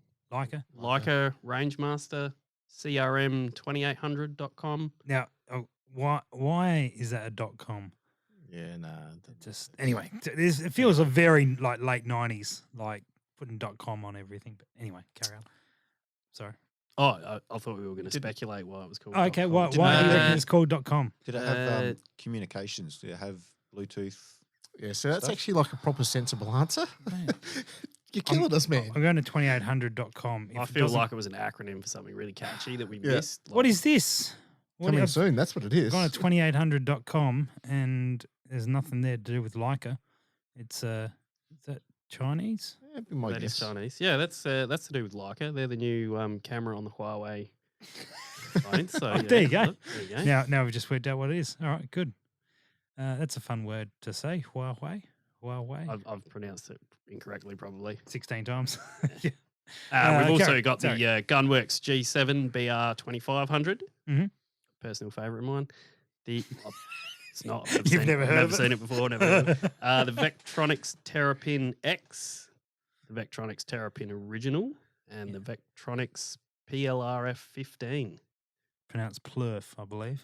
[SPEAKER 3] Rangemaster CRM 2800.com.
[SPEAKER 2] Now, why is that a .com?
[SPEAKER 5] Yeah, nah.
[SPEAKER 2] Just anyway, it feels a very like late 90s, like putting .com on everything. But anyway, carry on. Sorry.
[SPEAKER 3] Oh, I thought we were going to speculate why it was called.
[SPEAKER 2] Oh, okay,
[SPEAKER 3] .com.
[SPEAKER 2] why do you reckon it's called .com?
[SPEAKER 4] Did it have communications? Did it have Bluetooth?
[SPEAKER 5] Yeah, so that's
[SPEAKER 4] stuff?
[SPEAKER 5] actually like a proper sensible answer. You're killing us, man.
[SPEAKER 2] I'm going to 2800.com.
[SPEAKER 3] I feel like it was an acronym for something really catchy that we missed.
[SPEAKER 2] What is this?
[SPEAKER 5] Coming soon, that's what it is.
[SPEAKER 2] I've gone to 2800.com and there's nothing there to do with Leica. It's is that Chinese?
[SPEAKER 5] Yeah, be my
[SPEAKER 3] That is
[SPEAKER 5] guess.
[SPEAKER 3] Chinese. Yeah, that's to do with Leica. They're the new camera on the Huawei phone. So
[SPEAKER 2] There you go.
[SPEAKER 3] look, there you go.
[SPEAKER 2] Now we've just worked out what it is. All right, good. That's a fun word to say. Huawei.
[SPEAKER 3] I've pronounced it incorrectly, probably.
[SPEAKER 2] 16 times.
[SPEAKER 3] We've also got
[SPEAKER 2] sorry.
[SPEAKER 3] the Gunworks G7 BR 2500.
[SPEAKER 2] Mhm.
[SPEAKER 3] Personal favourite of mine. It's not.
[SPEAKER 2] You've never heard of it?
[SPEAKER 3] seen it before. Never heard of it. The Vectronics Terrapin X, the Vectronics Terrapin Original, and the Vectronics PLRF 15.
[SPEAKER 2] Pronounced plurf, I believe.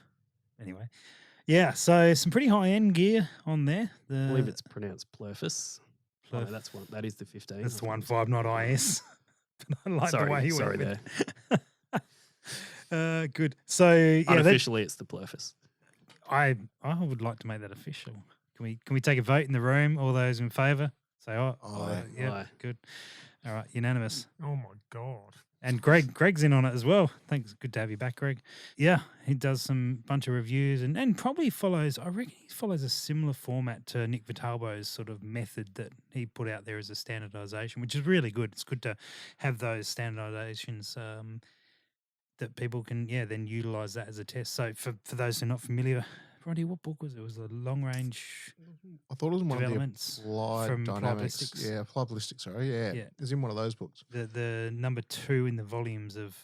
[SPEAKER 2] Anyway. Yeah, so some pretty high-end gear on there.
[SPEAKER 3] I believe it's pronounced Plurfus. Oh, no, that's one. That is the 15.
[SPEAKER 2] That's the 1.5, not IS. But I like the way he went.
[SPEAKER 3] Sorry
[SPEAKER 2] with
[SPEAKER 3] there.
[SPEAKER 2] it. Good. So yeah,
[SPEAKER 3] Unofficially, it's the Plurfus.
[SPEAKER 2] I would like to make that official. Can we take a vote in the room? All those in favour? Say aye. Yeah,
[SPEAKER 3] Aye.
[SPEAKER 2] good. All right, unanimous.
[SPEAKER 5] Oh my god.
[SPEAKER 2] And Greg's in on it as well. Thanks. Good to have you back, Greg. Yeah, he does some bunch of reviews and probably follows, I reckon he follows a similar format to Nick Vitalbo's sort of method that he put out there as a standardization, which is really good. It's good to have those standardizations that people can, then utilize that as a test. So for those who are not familiar, Bronte, what book was it? It was a long range
[SPEAKER 5] I thought it was in one of the
[SPEAKER 2] developments
[SPEAKER 5] applied
[SPEAKER 2] from Applied
[SPEAKER 5] dynamics.
[SPEAKER 2] Ballistics.
[SPEAKER 5] Yeah, applied ballistics. Sorry, yeah.
[SPEAKER 2] Yeah.
[SPEAKER 5] It was in one of those books.
[SPEAKER 2] The number 2 in the volumes of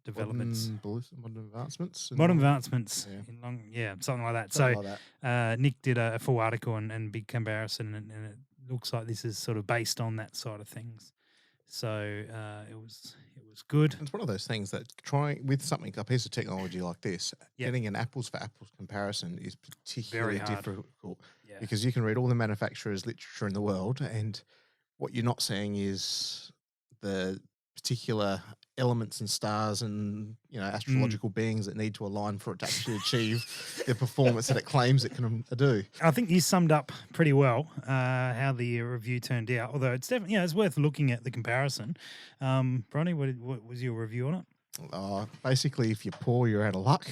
[SPEAKER 2] developments.
[SPEAKER 5] Modern advancements. and-
[SPEAKER 2] Modern advancements
[SPEAKER 5] Yeah.
[SPEAKER 2] in long, something like that.
[SPEAKER 5] something
[SPEAKER 2] So
[SPEAKER 5] like that.
[SPEAKER 2] Nick did a full article and big comparison, and it looks like this is sort of based on that side of things. So it was good.
[SPEAKER 5] It's one of those things that trying with something, a piece of technology like this, getting an apples for apples comparison is particularly difficult because you can read all the manufacturers' literature in the world, and what you're not seeing is the particular elements and stars and astrological beings that need to align for it to actually achieve the performance that it claims it can do.
[SPEAKER 2] I think you summed up pretty well how the review turned out. Although it's definitely it's worth looking at the comparison. Bronte, what was your review on it?
[SPEAKER 5] Basically, if you're poor, you're out of luck.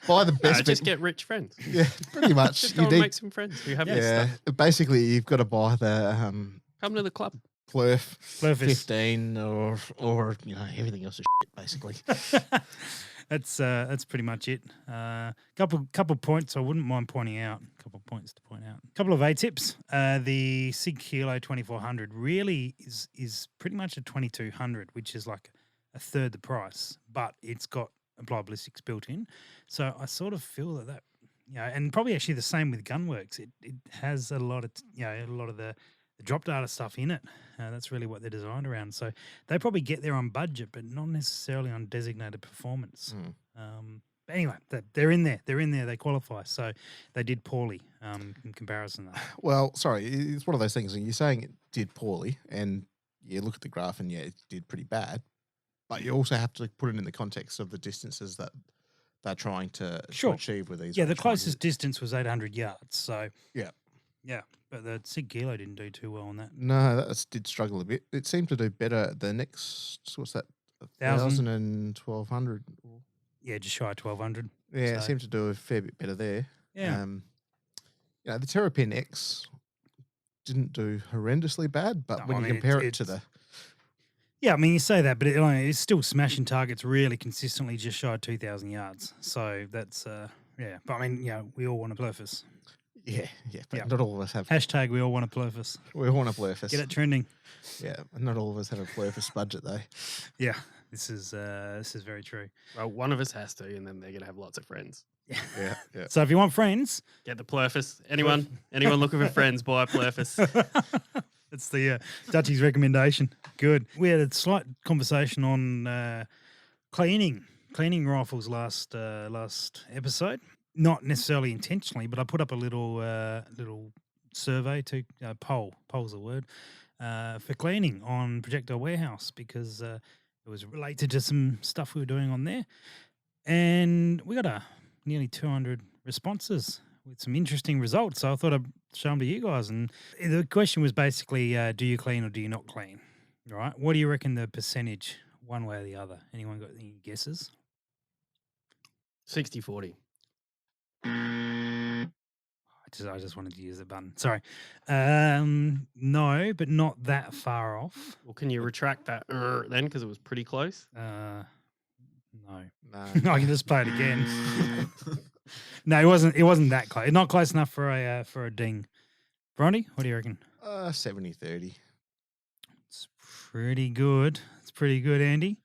[SPEAKER 5] Buy the best.
[SPEAKER 3] Just get rich friends.
[SPEAKER 5] Yeah, pretty much.
[SPEAKER 3] Just go and make some friends who have this stuff.
[SPEAKER 5] Basically, you've got to buy the
[SPEAKER 3] come to the club.
[SPEAKER 5] Plurf
[SPEAKER 2] 15
[SPEAKER 5] or everything else is shit, basically.
[SPEAKER 2] That's pretty much it. Couple points I wouldn't mind pointing out. Couple points to point out. Couple of A tips. The Sig Kilo 2400 really is pretty much a 2200, which is like a third the price, but it's got applied ballistics built in. So I sort of feel that and probably actually the same with Gunworks. It has a lot of the drop data stuff in it. That's really what they're designed around. So they probably get there on budget, but not necessarily on designated performance. But anyway, they're in there. They're in there. They qualify. So they did poorly in comparison. Though.
[SPEAKER 5] Well, sorry, it's one of those things. You're saying it did poorly, and you look at the graph, and it did pretty bad. But you also have to put it in the context of the distances that they're trying to achieve with these.
[SPEAKER 2] Yeah, the closest distance was 800 yards. So
[SPEAKER 5] yeah.
[SPEAKER 2] But the Sig Kilo didn't do too well on that.
[SPEAKER 5] No, that did struggle a bit. It seemed to do better the next, what's that, 1,000 and 1,200?
[SPEAKER 2] Yeah, just shy of 1,200.
[SPEAKER 5] Yeah, it seemed to do a fair bit better there.
[SPEAKER 2] Yeah.
[SPEAKER 5] The Terrapin X didn't do horrendously bad, but when you compare it to the...
[SPEAKER 2] Yeah, I mean, you say that, but it's still smashing targets really consistently just shy of 2,000 yards. So that's, But I mean, we all want a Blurfus.
[SPEAKER 5] Yeah, but not all of us have.
[SPEAKER 2] Hashtag we all want a Blurfus.
[SPEAKER 5] We all want a Blurfus.
[SPEAKER 2] Get it trending.
[SPEAKER 5] Yeah, not all of us have a Blurfus budget though.
[SPEAKER 2] Yeah, this is very true.
[SPEAKER 3] Well, one of us has to, and then they're going to have lots of friends.
[SPEAKER 5] Yeah.
[SPEAKER 2] So if you want friends,
[SPEAKER 3] get the Plurfus. Anyone looking for friends, buy a Plurfus.
[SPEAKER 2] That's the Dutchie's recommendation. Good. We had a slight conversation on cleaning rifles last episode. Not necessarily intentionally, but I put up a little survey to poll's a word, for cleaning on Projectile Warehouse because it was related to some stuff we were doing on there. And we got nearly 200 responses with some interesting results. So I thought I'd show them to you guys. And the question was basically, do you clean or do you not clean? All right. What do you reckon the percentage, one way or the other? Anyone got any guesses?
[SPEAKER 3] 60-40.
[SPEAKER 2] I just wanted to use the button. Sorry. No, but not that far off.
[SPEAKER 3] Well, can you retract that then? Because it was pretty close.
[SPEAKER 2] No. I can just play it again. No, it wasn't that close. Not close enough for a ding. Bronte, what do you reckon?
[SPEAKER 5] 70-30.
[SPEAKER 2] It's pretty good. It's pretty good, Andy.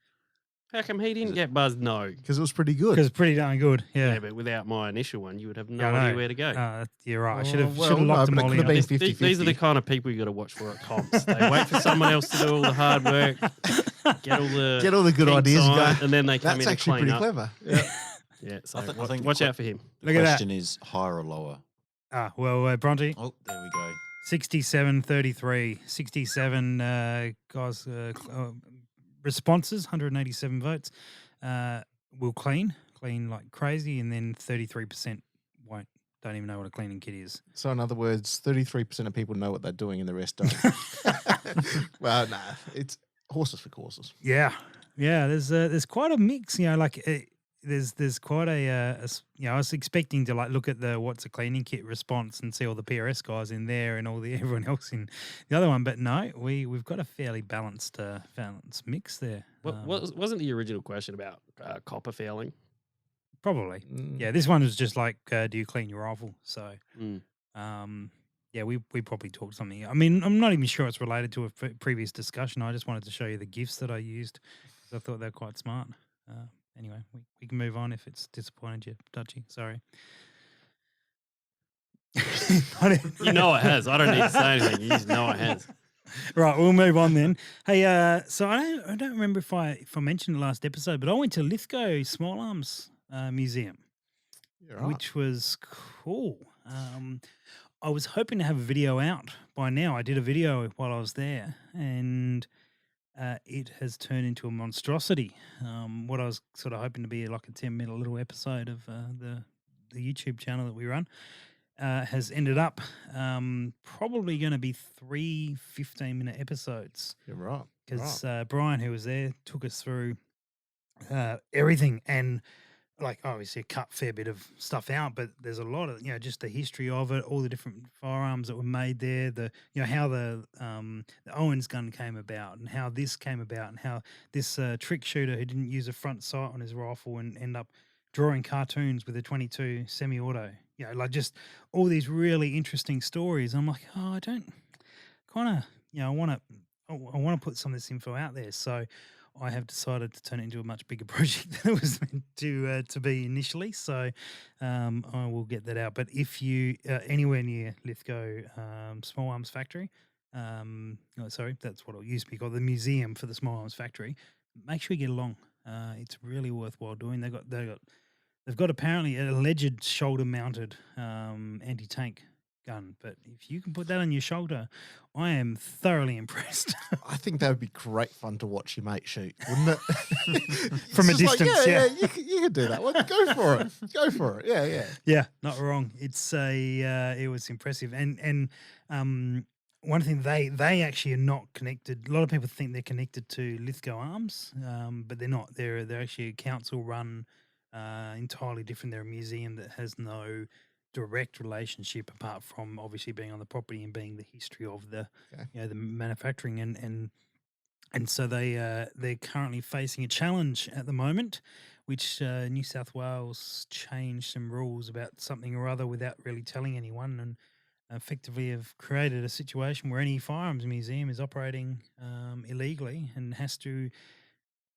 [SPEAKER 3] How come he didn't get buzzed? No.
[SPEAKER 5] Because it was pretty good.
[SPEAKER 2] Because it's pretty darn good, yeah.
[SPEAKER 3] Yeah, but without my initial one, you would have no idea where to go.
[SPEAKER 2] You're right. I should have
[SPEAKER 5] well,
[SPEAKER 2] locked them all in.
[SPEAKER 3] These are the kind of people you got to watch for at comps. They wait for someone else to do all the hard work, get all the
[SPEAKER 5] good ideas
[SPEAKER 3] going, and then they come in and clean
[SPEAKER 5] pretty
[SPEAKER 3] up.
[SPEAKER 5] clever. Yeah.
[SPEAKER 3] Yeah, so
[SPEAKER 4] I think
[SPEAKER 3] watch out for him.
[SPEAKER 4] The question is higher or lower?
[SPEAKER 2] Well, Bronte.
[SPEAKER 4] Oh, there we go.
[SPEAKER 2] 67-33. 67 guys responses, 187 votes. Will clean like crazy, and then 33% won't. Don't even know what a cleaning kit is.
[SPEAKER 5] So in other words, 33% of people know what they're doing, and the rest don't. Well, nah, it's horses for courses.
[SPEAKER 2] Yeah. There's quite a mix. There's quite a I was expecting to look at the what's a cleaning kit response and see all the PRS guys in there and everyone else in the other one, but no, we've got a fairly balanced mix there.
[SPEAKER 3] Wasn't the original question about copper fouling?
[SPEAKER 2] Probably. Yeah, this one was just do you clean your rifle? So, we probably talked something. I mean, I'm not even sure it's related to a previous discussion. I just wanted to show you the GIFs that I used because I thought they're quite smart. Anyway, we can move on if it's disappointed you, Dutchie. Sorry.
[SPEAKER 3] You know it has. I don't need to say anything. You just know it has.
[SPEAKER 2] Right, we'll move on then. Hey, so I don't remember if I mentioned the last episode, but I went to Lithgow Small Arms Museum,
[SPEAKER 5] You're right.
[SPEAKER 2] which was cool. I was hoping to have a video out by now. I did a video while I was there, and it has turned into a monstrosity. What I was sort of hoping to be like a 10-minute little episode of the YouTube channel that we run has ended up probably going to be 3 15-minute episodes.
[SPEAKER 5] You're right.
[SPEAKER 2] Because Brian, who was there, took us through everything, and like obviously cut a fair bit of stuff out, but there's a lot of just the history of it, all the different firearms that were made there, the how the Owens gun came about, and how this came about, and how this trick shooter who didn't use a front sight on his rifle and end up drawing cartoons with a 22 semi-auto. Like just all these really interesting stories. I'm like, oh, I don't kind of I want to put some of this info out there, so I have decided to turn it into a much bigger project than it was meant to be initially. So I will get that out. But if you anywhere near Lithgow Small Arms Factory, sorry, that's what it used to be called, the Museum for the Small Arms Factory, make sure you get along. It's really worthwhile doing. They've got apparently an alleged shoulder-mounted anti-tank gun, but if you can put that on your shoulder, I am thoroughly impressed.
[SPEAKER 5] I think that would be great fun to watch your mate shoot, wouldn't it?
[SPEAKER 2] From a
[SPEAKER 5] It's just
[SPEAKER 2] distance,
[SPEAKER 5] like,
[SPEAKER 2] yeah.
[SPEAKER 5] you could do that one. Go for it. Go for it. Yeah.
[SPEAKER 2] Yeah, not wrong. It's it was impressive, and one thing they actually are not connected. A lot of people think they're connected to Lithgow Arms, but they're not. They're actually a council run, entirely different. They're a museum that has no direct relationship apart from obviously being on the property and being the history of the the manufacturing, and so they're currently facing a challenge at the moment, which New South Wales changed some rules about something or other without really telling anyone, and effectively have created a situation where any firearms museum is operating illegally and has to,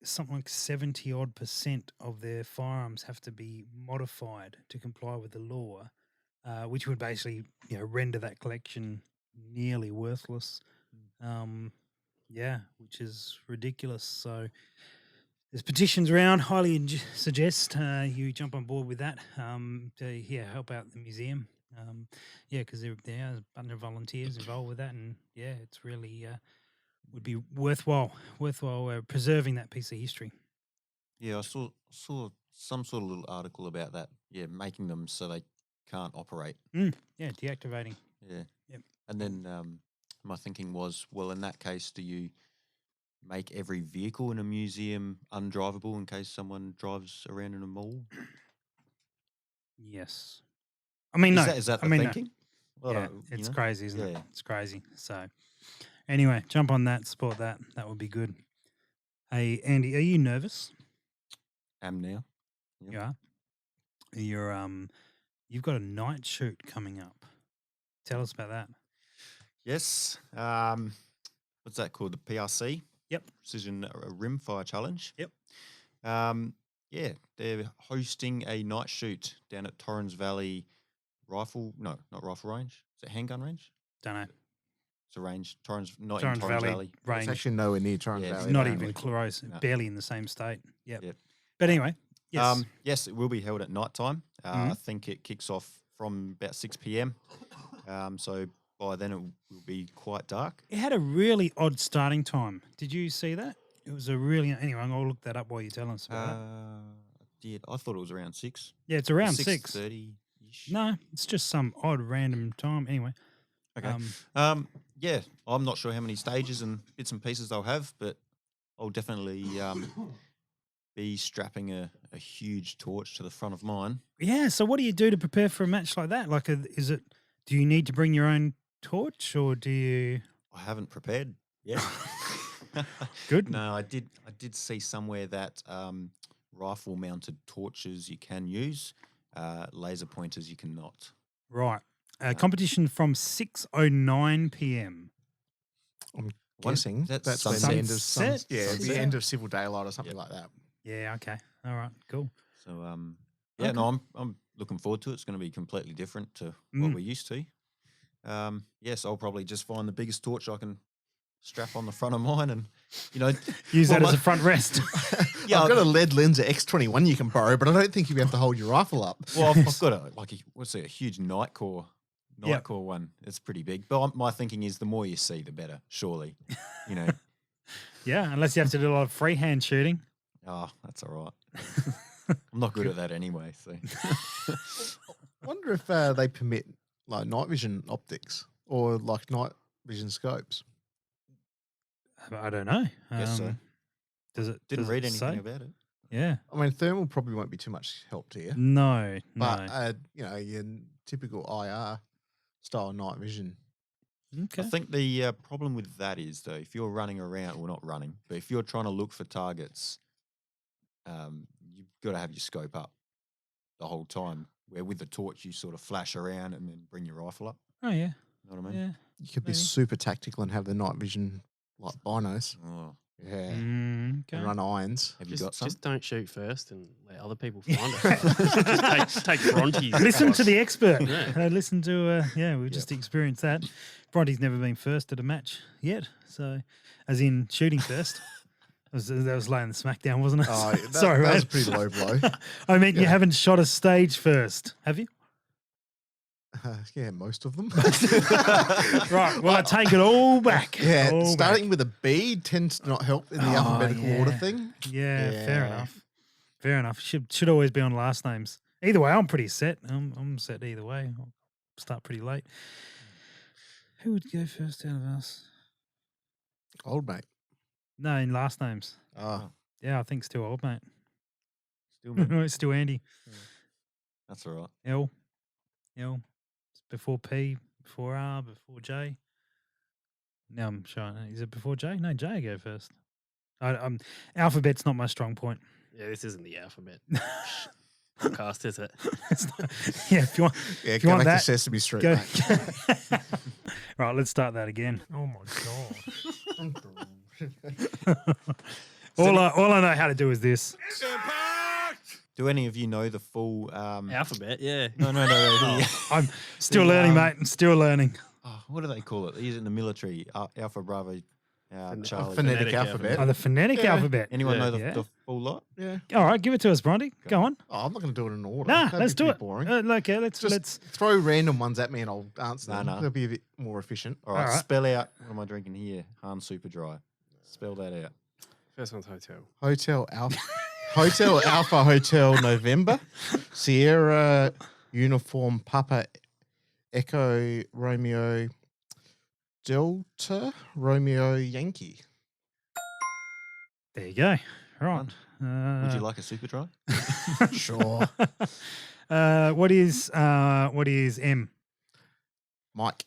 [SPEAKER 2] something like 70% of their firearms have to be modified to comply with the law, which would basically render that collection nearly worthless. Which is ridiculous. So there's petitions around. Highly suggest you jump on board with that to help out the museum. Because there are a bunch of volunteers involved with that, and it's really would be worthwhile preserving that piece of history.
[SPEAKER 4] Yeah, I saw some sort of little article about that. Yeah, making them so they can't operate.
[SPEAKER 2] Deactivating.
[SPEAKER 4] Yeah.
[SPEAKER 2] Yep.
[SPEAKER 4] And then my thinking was, well, in that case, do you make every vehicle in a museum undrivable in case someone drives around in a mall?
[SPEAKER 2] Yes. I mean, no.
[SPEAKER 4] Is that the thinking?
[SPEAKER 2] No.
[SPEAKER 4] Well,
[SPEAKER 2] it's crazy, isn't it?
[SPEAKER 4] Yeah.
[SPEAKER 2] It's crazy. So anyway, jump on that, support that. That would be good. Hey, Andy, are you nervous?
[SPEAKER 4] Am now. Yep.
[SPEAKER 2] You are? You've got a night shoot coming up. Tell us about that.
[SPEAKER 4] Yes. What's that called? The PRC?
[SPEAKER 2] Yep.
[SPEAKER 4] Precision Rimfire Challenge.
[SPEAKER 2] Yep.
[SPEAKER 4] They're hosting a night shoot down at Torrens Valley not rifle range. Is it handgun range?
[SPEAKER 2] Don't know.
[SPEAKER 4] It's a range. Torrens
[SPEAKER 2] Valley
[SPEAKER 4] Valley.
[SPEAKER 2] range.
[SPEAKER 5] It's actually nowhere near Torrens
[SPEAKER 4] Yeah,
[SPEAKER 5] Valley.
[SPEAKER 2] Not
[SPEAKER 5] apparently.
[SPEAKER 2] even close.
[SPEAKER 4] No.
[SPEAKER 2] Barely in the same state. Yep.
[SPEAKER 4] Yep.
[SPEAKER 2] But anyway, yes.
[SPEAKER 4] Yes, it will be held at night time. I think it kicks off from about 6 p.m. So by then it will be quite dark.
[SPEAKER 2] It had a really odd starting time. Did you see that? It was a really... Anyway, I'm going to look that up while you're telling us about it.
[SPEAKER 4] I thought it was around 6.
[SPEAKER 2] Yeah, it's around 6.
[SPEAKER 4] 6:30-ish.
[SPEAKER 2] No, it's just some odd random time. Anyway.
[SPEAKER 4] Okay. I'm not sure how many stages and bits and pieces they'll have, but I'll definitely be strapping a huge torch to the front of mine.
[SPEAKER 2] Yeah, so what do you do to prepare for a match like that? Like, do you need to bring your own torch, or do you...
[SPEAKER 4] I haven't prepared yet.
[SPEAKER 2] Good.
[SPEAKER 4] No, I did see somewhere that rifle-mounted torches you can use, laser pointers you cannot.
[SPEAKER 2] Right. Competition from 6:09 p.m.
[SPEAKER 5] I'm guessing
[SPEAKER 4] that's
[SPEAKER 5] when the end of
[SPEAKER 2] sunset?
[SPEAKER 5] the
[SPEAKER 2] Sunset?
[SPEAKER 5] end of civil daylight or something like that.
[SPEAKER 2] Yeah, okay. All right, cool.
[SPEAKER 4] So,
[SPEAKER 2] Okay.
[SPEAKER 4] no, I'm looking forward to it. It's going to be completely different to what we're used to. Yes, I'll probably just find the biggest torch I can strap on the front of mine, and
[SPEAKER 2] Use that as a front rest.
[SPEAKER 5] I've got a lead Lenser X21 you can borrow, but I don't think you have to hold your rifle up.
[SPEAKER 4] Well, I've got a huge Nightcore one. It's pretty big. But my thinking is the more you see, the better. Surely,
[SPEAKER 2] Yeah, unless you have to do a lot of freehand shooting.
[SPEAKER 4] Oh, that's all right. I'm not good at that anyway. So,
[SPEAKER 5] I wonder if they permit like night vision optics or like night vision scopes.
[SPEAKER 2] I don't know.
[SPEAKER 4] Guess so.
[SPEAKER 2] Does it?
[SPEAKER 4] Didn't
[SPEAKER 2] does
[SPEAKER 4] read
[SPEAKER 2] it
[SPEAKER 4] anything
[SPEAKER 2] say?
[SPEAKER 4] about it.
[SPEAKER 2] Yeah.
[SPEAKER 5] I mean, thermal probably won't be too much help to you.
[SPEAKER 2] No.
[SPEAKER 5] But, your typical IR style night vision.
[SPEAKER 2] Okay.
[SPEAKER 4] I think the problem with that is, though, if you're running around, well, not running, but if you're trying to look for targets, you've got to have your scope up the whole time, where with the torch you sort of flash around and then bring your rifle up.
[SPEAKER 2] Oh, yeah.
[SPEAKER 4] You know what I mean?
[SPEAKER 2] Yeah.
[SPEAKER 5] You could be
[SPEAKER 2] Maybe.
[SPEAKER 5] super tactical and have the night vision like binos.
[SPEAKER 4] Oh,
[SPEAKER 5] Yeah.
[SPEAKER 2] Okay.
[SPEAKER 5] And run irons.
[SPEAKER 4] have you got some?
[SPEAKER 3] Just don't shoot first and let other people find it. Just take Bronte's.
[SPEAKER 2] Listen to the expert.
[SPEAKER 3] Yeah.
[SPEAKER 2] Listen to, we've just experienced that. Bronte's never been first at a match yet. So, as in shooting first. That was laying the smackdown, wasn't it?
[SPEAKER 5] Oh,
[SPEAKER 2] Sorry,
[SPEAKER 5] that was
[SPEAKER 2] mate.
[SPEAKER 5] a pretty low blow.
[SPEAKER 2] I mean, you haven't shot a stage first, have you?
[SPEAKER 5] Yeah, most of them.
[SPEAKER 2] Right. Well, I take it all back.
[SPEAKER 5] Yeah,
[SPEAKER 2] All
[SPEAKER 5] starting
[SPEAKER 2] back.
[SPEAKER 5] with a B tends to not help in the
[SPEAKER 2] Oh,
[SPEAKER 5] alphabetical
[SPEAKER 2] yeah.
[SPEAKER 5] order thing.
[SPEAKER 2] Yeah, fair
[SPEAKER 5] Yeah.
[SPEAKER 2] enough. Fair enough. Should always be on last names. Either way, I'm pretty set. I'm set either way. I'll start pretty late. Who would go first out of us?
[SPEAKER 5] Old mate.
[SPEAKER 2] No, in last names.
[SPEAKER 5] Oh,
[SPEAKER 2] Yeah, I think still old mate.
[SPEAKER 4] Still me.
[SPEAKER 2] It's still Andy.
[SPEAKER 4] That's all right.
[SPEAKER 2] L. It's before P, before R, before J. Now I'm showing. Is it before J? No, J go first. Alphabet's not my strong point.
[SPEAKER 3] Yeah, this isn't the alphabet podcast, is it?
[SPEAKER 2] It's not- yeah, if you want,
[SPEAKER 5] yeah,
[SPEAKER 2] if you
[SPEAKER 5] go
[SPEAKER 2] want
[SPEAKER 5] back
[SPEAKER 2] that,
[SPEAKER 5] to Sesame Street,
[SPEAKER 2] go.
[SPEAKER 5] mate.
[SPEAKER 2] Right, let's start that again. Oh my god! all I know how to do is this.
[SPEAKER 4] Do any of you know the full?
[SPEAKER 3] Alphabet, yeah.
[SPEAKER 4] No.
[SPEAKER 2] I'm still
[SPEAKER 4] The,
[SPEAKER 2] learning, mate. I'm still learning.
[SPEAKER 4] What do they call it? They use it in the military. Alpha, Bravo, Charlie.
[SPEAKER 5] Phonetic alphabet.
[SPEAKER 2] Oh, the phonetic
[SPEAKER 5] Yeah.
[SPEAKER 2] alphabet.
[SPEAKER 4] Anyone know
[SPEAKER 2] Yeah.
[SPEAKER 4] the full lot?
[SPEAKER 5] Yeah.
[SPEAKER 2] All right, give it to us, Bronte. Go on.
[SPEAKER 5] Oh, I'm not going to do it in order.
[SPEAKER 2] Nah,
[SPEAKER 5] That'd
[SPEAKER 2] let's
[SPEAKER 5] be
[SPEAKER 2] do
[SPEAKER 5] pretty
[SPEAKER 2] it.
[SPEAKER 5] Boring.
[SPEAKER 2] Okay, let's
[SPEAKER 5] Throw random ones at me and I'll answer them.
[SPEAKER 4] No.
[SPEAKER 5] That'll be a bit more efficient.
[SPEAKER 4] All right,
[SPEAKER 2] All right.
[SPEAKER 4] spell out. What am I drinking here? Han Super Dry. Spell that out.
[SPEAKER 3] First one's hotel.
[SPEAKER 5] Hotel Alpha. Hotel Alpha Hotel November. Sierra Uniform Papa Echo Romeo Delta Romeo Yankee.
[SPEAKER 2] There you go. Right.
[SPEAKER 4] Would you like a Super Dry?
[SPEAKER 5] Sure.
[SPEAKER 2] What is M?
[SPEAKER 5] Mike.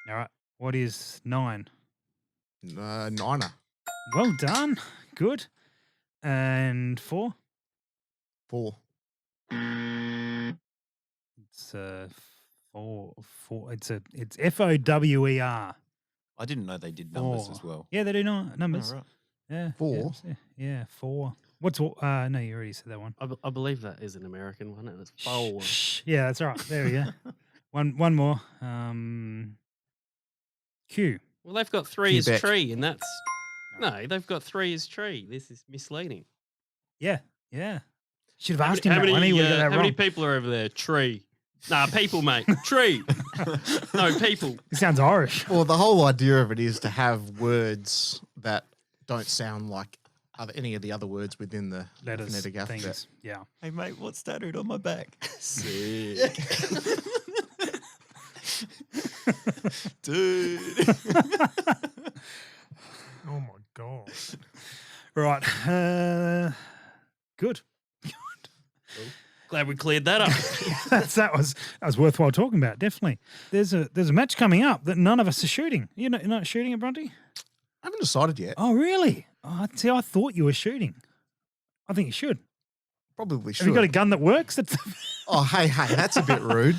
[SPEAKER 2] All right. What is 9?
[SPEAKER 5] Niner.
[SPEAKER 2] Well done. Good. And 4?
[SPEAKER 5] 4.
[SPEAKER 2] It's 4. It's FOWER.
[SPEAKER 4] I didn't know they did numbers
[SPEAKER 2] 4.
[SPEAKER 4] as well.
[SPEAKER 2] Yeah, they do numbers.
[SPEAKER 4] Oh, right.
[SPEAKER 2] Yeah.
[SPEAKER 5] 4?
[SPEAKER 2] Yeah, 4. What's no, you already said that one.
[SPEAKER 3] I believe that is an American one, and it's bowl.
[SPEAKER 2] Shh. Yeah, that's right. There we go. One more. Q.
[SPEAKER 3] Well, they've got 3 as
[SPEAKER 5] Quebec.
[SPEAKER 3] tree, and that's no. They've got 3 as tree. This is misleading.
[SPEAKER 2] Yeah. Should have asked him that one. He would have got that
[SPEAKER 3] how
[SPEAKER 2] wrong.
[SPEAKER 3] many people are over there? Tree. Nah, people, mate. Tree. No, people.
[SPEAKER 2] It sounds Irish.
[SPEAKER 5] Well, the whole idea of it is to have words that don't sound like any of the other words within the
[SPEAKER 2] Letters,
[SPEAKER 5] phonetic alphabet.
[SPEAKER 2] things. Yeah.
[SPEAKER 4] Hey mate, what's tattooed on my back? Sick. Dude.
[SPEAKER 2] Oh my god. Right. Good.
[SPEAKER 3] Glad we cleared that up.
[SPEAKER 2] that was worthwhile talking about. Definitely. There's a match coming up that none of us are shooting. You're not shooting it, Bronte?
[SPEAKER 5] I haven't decided yet.
[SPEAKER 2] Oh really? Oh, see, I thought you were shooting. I think you should.
[SPEAKER 5] Probably should.
[SPEAKER 2] Have you got a gun that works? That's
[SPEAKER 5] Oh, hey, that's a bit rude.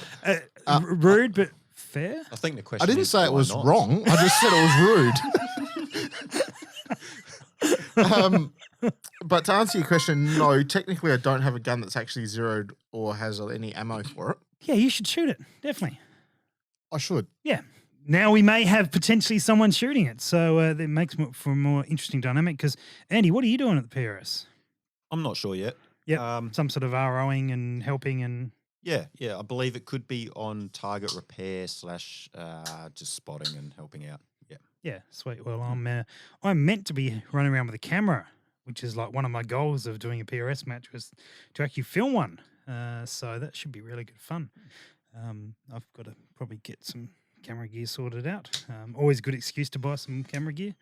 [SPEAKER 2] rude, but fair.
[SPEAKER 4] I think the question
[SPEAKER 5] I didn't
[SPEAKER 4] is
[SPEAKER 5] say it
[SPEAKER 4] why
[SPEAKER 5] was
[SPEAKER 4] not?
[SPEAKER 5] wrong. I just said it was rude. But to answer your question, no, technically I don't have a gun that's actually zeroed or has any ammo for it.
[SPEAKER 2] Yeah, you should shoot it. Definitely.
[SPEAKER 5] I should.
[SPEAKER 2] Yeah. now we may have potentially someone shooting it. So that makes for a more interesting dynamic. Because, Andy, what are you doing at the PRS?
[SPEAKER 4] I'm not sure yet.
[SPEAKER 2] Yeah, some sort of ROing and helping and...
[SPEAKER 4] Yeah. I believe it could be on target repair / just spotting and helping out. Yeah.
[SPEAKER 2] Yeah, sweet. Well, I'm meant to be running around with a camera, which is like one of my goals of doing a PRS match was to actually film one. So that should be really good fun. I've got to probably get some camera gear sorted out. Always a good excuse to buy some camera gear.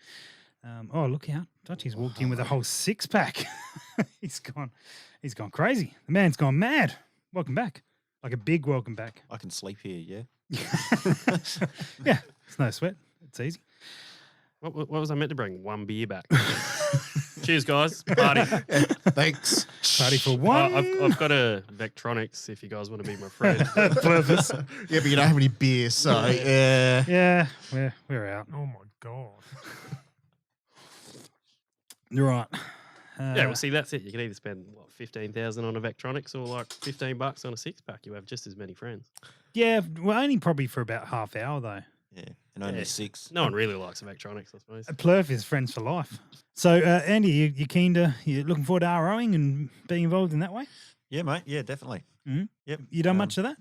[SPEAKER 2] Look out. Dutchy's walked in with a whole 6-pack. He's gone crazy. The man's gone mad. Welcome back. Like a big welcome back.
[SPEAKER 4] I can sleep here, yeah.
[SPEAKER 2] Yeah, it's no sweat. It's easy.
[SPEAKER 3] What was I meant to bring? 1 beer back. Cheers, guys. Party.
[SPEAKER 5] Thanks.
[SPEAKER 2] Party for one.
[SPEAKER 3] I've got a Vectronics if you guys want to be my friend.
[SPEAKER 2] Purpose.
[SPEAKER 5] Yeah, but you don't have any beer, so yeah.
[SPEAKER 2] Yeah, we're out.
[SPEAKER 5] Oh my god.
[SPEAKER 2] You're right.
[SPEAKER 3] Yeah, well, see, that's it. You can either spend, 15,000 on a Vectronics or like $15 on a 6-pack. You have just as many friends.
[SPEAKER 2] Yeah, well, only probably for about half hour, though.
[SPEAKER 4] Yeah, and only 6.
[SPEAKER 3] No one really likes Vectronics, I suppose.
[SPEAKER 2] Plurf is friends for life. So, Andy, you're looking forward to ROing and being involved in that way?
[SPEAKER 4] Yeah, mate. Yeah, definitely.
[SPEAKER 2] Mm-hmm.
[SPEAKER 4] Yep.
[SPEAKER 2] You done much of that?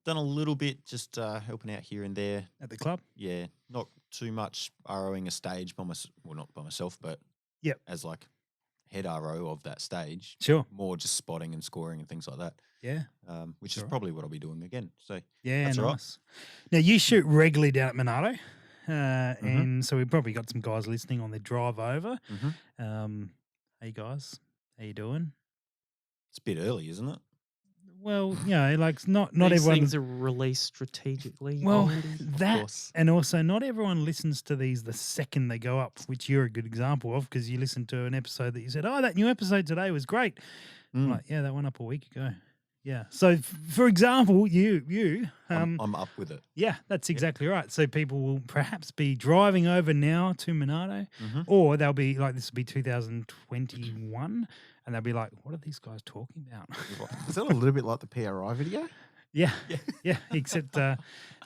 [SPEAKER 4] Done a little bit, just helping out here and there.
[SPEAKER 2] At the club?
[SPEAKER 4] Yeah, not too much ROing a stage by myself. Well, not by myself, but as like head RO of that stage.
[SPEAKER 2] Sure.
[SPEAKER 4] More just spotting and scoring and things like that.
[SPEAKER 2] Yeah.
[SPEAKER 4] Which is probably what I'll be doing again. So
[SPEAKER 2] yeah,
[SPEAKER 4] that's
[SPEAKER 2] nice.
[SPEAKER 4] Right.
[SPEAKER 2] Now you shoot regularly down at Monado, and so we probably got some guys listening on their drive over. Hey guys, how you doing?
[SPEAKER 4] It's a bit early, isn't it?
[SPEAKER 2] Well, like not
[SPEAKER 3] These
[SPEAKER 2] everyone.
[SPEAKER 3] things are released strategically.
[SPEAKER 2] Well,
[SPEAKER 3] Andy,
[SPEAKER 2] that and also not everyone listens to these the second they go up, which you're a good example of because you listened to an episode that you said, "Oh, that new episode today was great." I'm like, yeah, that went up a week ago. Yeah. So, for example, you,
[SPEAKER 4] I'm up with it.
[SPEAKER 2] Yeah, that's exactly right. So people will perhaps be driving over now to Monado, or they'll be like, this will be 2021, and they'll be like, what are these guys talking about?
[SPEAKER 5] Is that a little bit like the PRI video?
[SPEAKER 2] Yeah, except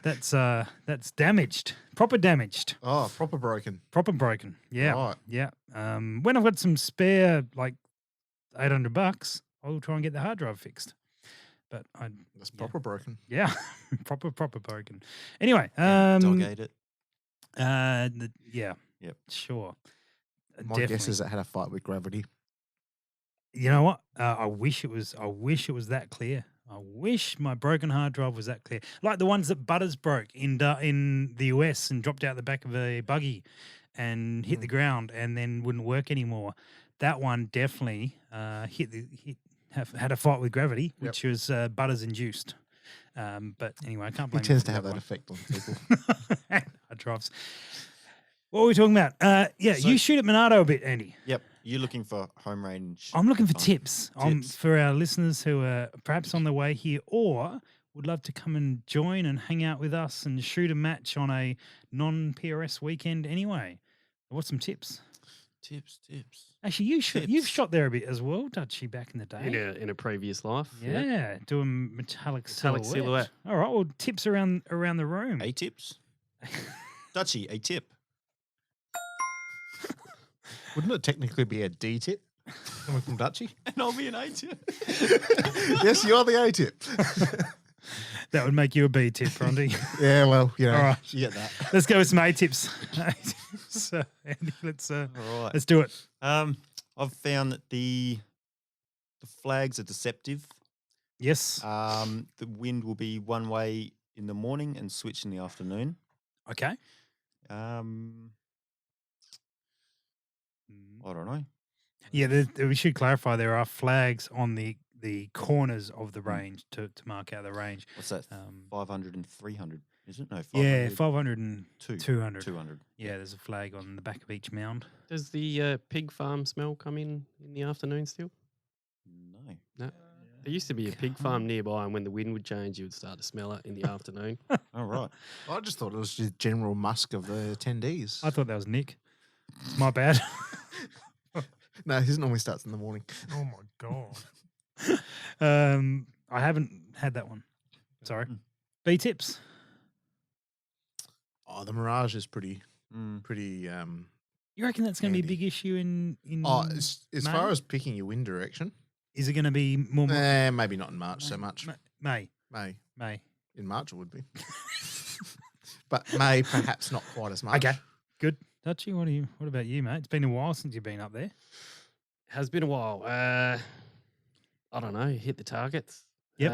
[SPEAKER 2] that's damaged, proper damaged.
[SPEAKER 5] Oh, proper broken.
[SPEAKER 2] Proper broken. Yeah,
[SPEAKER 5] Right.
[SPEAKER 2] yeah. When I've got some spare, like $800, I'll try and get the hard drive fixed. But
[SPEAKER 5] That's proper broken.
[SPEAKER 2] Yeah, proper broken. Anyway,
[SPEAKER 4] Dog ate it.
[SPEAKER 2] yeah,
[SPEAKER 4] Yep.
[SPEAKER 2] sure.
[SPEAKER 5] My guess is it had a fight with gravity.
[SPEAKER 2] You know what? I wish it was that clear. I wish my broken hard drive was that clear, like the ones that Butters broke in the US and dropped out the back of a buggy and hit the ground and then wouldn't work anymore. That one definitely had a fight with gravity, which was Butters induced. But anyway, I can't blame
[SPEAKER 5] It tends
[SPEAKER 2] him
[SPEAKER 5] to
[SPEAKER 2] for
[SPEAKER 5] have that
[SPEAKER 2] one.
[SPEAKER 5] effect on people.
[SPEAKER 2] Hard drives. What were we talking about?
[SPEAKER 4] So-
[SPEAKER 2] you shoot at Monado a bit, Andy.
[SPEAKER 4] Yep. You're looking for home range.
[SPEAKER 2] I'm looking for
[SPEAKER 4] fun.
[SPEAKER 2] tips.
[SPEAKER 4] Tips.
[SPEAKER 2] For our listeners who are perhaps on the way here or would love to come and join and hang out with us and shoot a match on a non-PRS weekend anyway. What's some tips?
[SPEAKER 4] Tips.
[SPEAKER 2] Actually, you've
[SPEAKER 4] Tips.
[SPEAKER 2] shot there a bit as well, Dutchy, back in the day.
[SPEAKER 3] in a previous life.
[SPEAKER 2] Yeah, doing metallic silhouette. All right, well, tips around the room.
[SPEAKER 4] A tips. Dutchy, a tip.
[SPEAKER 5] Wouldn't it technically be a D tip coming from Dutchy?
[SPEAKER 4] And I'll be an A tip.
[SPEAKER 5] Yes, you're the A tip.
[SPEAKER 2] That would make you a B tip, Bronte.
[SPEAKER 5] Yeah, well,
[SPEAKER 2] All right.
[SPEAKER 5] you get that.
[SPEAKER 2] Let's go with some A tips. So, Andy, let's
[SPEAKER 4] All right.
[SPEAKER 2] let's do it.
[SPEAKER 4] I've found that the flags are deceptive.
[SPEAKER 2] Yes.
[SPEAKER 4] The wind will be one way in the morning and switch in the afternoon.
[SPEAKER 2] Okay.
[SPEAKER 4] I don't know.
[SPEAKER 2] Yeah, we should clarify there are flags on the corners of the range to mark out the range.
[SPEAKER 4] What's that? 500 and 300, is it? No, 500.
[SPEAKER 2] Yeah, 500 and 200.
[SPEAKER 4] 200.
[SPEAKER 2] Yeah, there's a flag on the back of each mound.
[SPEAKER 3] Does the pig farm smell come in the afternoon still?
[SPEAKER 4] No.
[SPEAKER 3] No. There used to be a pig farm nearby, and when the wind would change, you would start to smell it in the afternoon.
[SPEAKER 4] All right.
[SPEAKER 5] I just thought it was just general musk of the attendees.
[SPEAKER 2] I thought that was Nick. It's my bad.
[SPEAKER 5] No, his normally starts in the morning. Oh my god.
[SPEAKER 2] I haven't had that one. Sorry. B tips.
[SPEAKER 5] Oh, the Mirage is pretty.
[SPEAKER 2] You reckon that's going to be a
[SPEAKER 5] handy.
[SPEAKER 2] big issue in
[SPEAKER 5] As
[SPEAKER 2] May?
[SPEAKER 5] far as picking your wind direction,
[SPEAKER 2] Is it going to be more?
[SPEAKER 5] maybe not in March so much.
[SPEAKER 2] May.
[SPEAKER 5] May. In March it would be. But May perhaps not quite as much.
[SPEAKER 2] Okay, good. Dutchy, what about you, mate? It's been a while since you've been up there.
[SPEAKER 3] Has been a while. I don't know. Hit the targets.
[SPEAKER 2] Yep.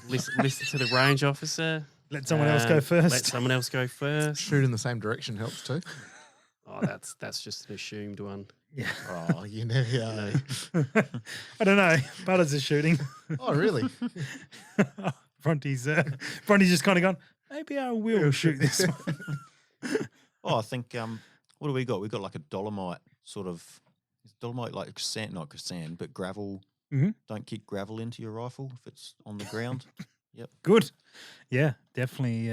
[SPEAKER 3] Listen to the range officer.
[SPEAKER 2] Let someone else go first.
[SPEAKER 3] Let someone else go first.
[SPEAKER 5] Shoot in the same direction helps too.
[SPEAKER 3] Oh, that's just an assumed one.
[SPEAKER 2] Yeah.
[SPEAKER 5] Oh, you never know.
[SPEAKER 2] I don't know. Butters is shooting.
[SPEAKER 5] Oh, really?
[SPEAKER 2] Bronte's just kind of gone, maybe I will shoot this one.
[SPEAKER 4] Oh, I think what do we got? We got like a dolomite sort of. Is dolomite like sand, not sand, but gravel.
[SPEAKER 2] Mhm.
[SPEAKER 4] Don't kick gravel into your rifle if it's on the ground. Yep.
[SPEAKER 2] Good. Yeah, definitely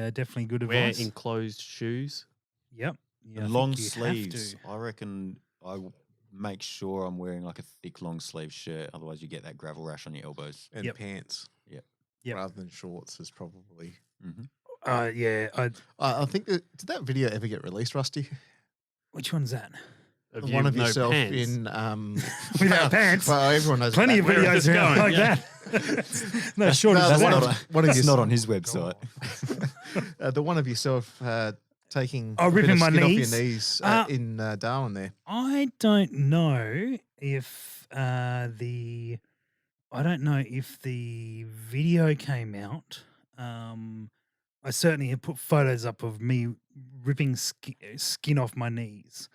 [SPEAKER 2] good
[SPEAKER 3] Wear
[SPEAKER 2] advice.
[SPEAKER 3] enclosed shoes.
[SPEAKER 2] Yep. Yeah, I
[SPEAKER 4] And
[SPEAKER 2] think
[SPEAKER 4] long
[SPEAKER 2] you have
[SPEAKER 4] sleeves.
[SPEAKER 2] to.
[SPEAKER 4] I reckon make sure I'm wearing like a thick long sleeve shirt. Otherwise, you get that gravel rash on your elbows.
[SPEAKER 5] And
[SPEAKER 2] Yep.
[SPEAKER 5] pants.
[SPEAKER 2] Yep.
[SPEAKER 5] Rather than shorts is probably.
[SPEAKER 2] Yeah.
[SPEAKER 5] I think did that video ever get released, Rusty?
[SPEAKER 2] Which one's that?
[SPEAKER 3] Of
[SPEAKER 5] The
[SPEAKER 3] you
[SPEAKER 5] one of
[SPEAKER 3] with no
[SPEAKER 5] yourself
[SPEAKER 3] pants.
[SPEAKER 5] in
[SPEAKER 2] Without pants?
[SPEAKER 5] Well, everyone knows
[SPEAKER 2] Plenty of
[SPEAKER 5] about
[SPEAKER 3] Where
[SPEAKER 2] videos
[SPEAKER 3] is this
[SPEAKER 2] around
[SPEAKER 3] going?
[SPEAKER 2] like
[SPEAKER 3] Yeah.
[SPEAKER 2] that. No, short
[SPEAKER 5] No,
[SPEAKER 2] as
[SPEAKER 5] the
[SPEAKER 2] that.
[SPEAKER 5] one of
[SPEAKER 4] It's
[SPEAKER 5] your-
[SPEAKER 4] not on his website.
[SPEAKER 5] the one of yourself taking
[SPEAKER 2] Oh,
[SPEAKER 5] a bit
[SPEAKER 2] ripping
[SPEAKER 5] of
[SPEAKER 2] my
[SPEAKER 5] skin
[SPEAKER 2] knees?
[SPEAKER 5] off your knees in Darwin there.
[SPEAKER 2] I don't know if the video came out. I certainly have put photos up of me ripping skin off my knees.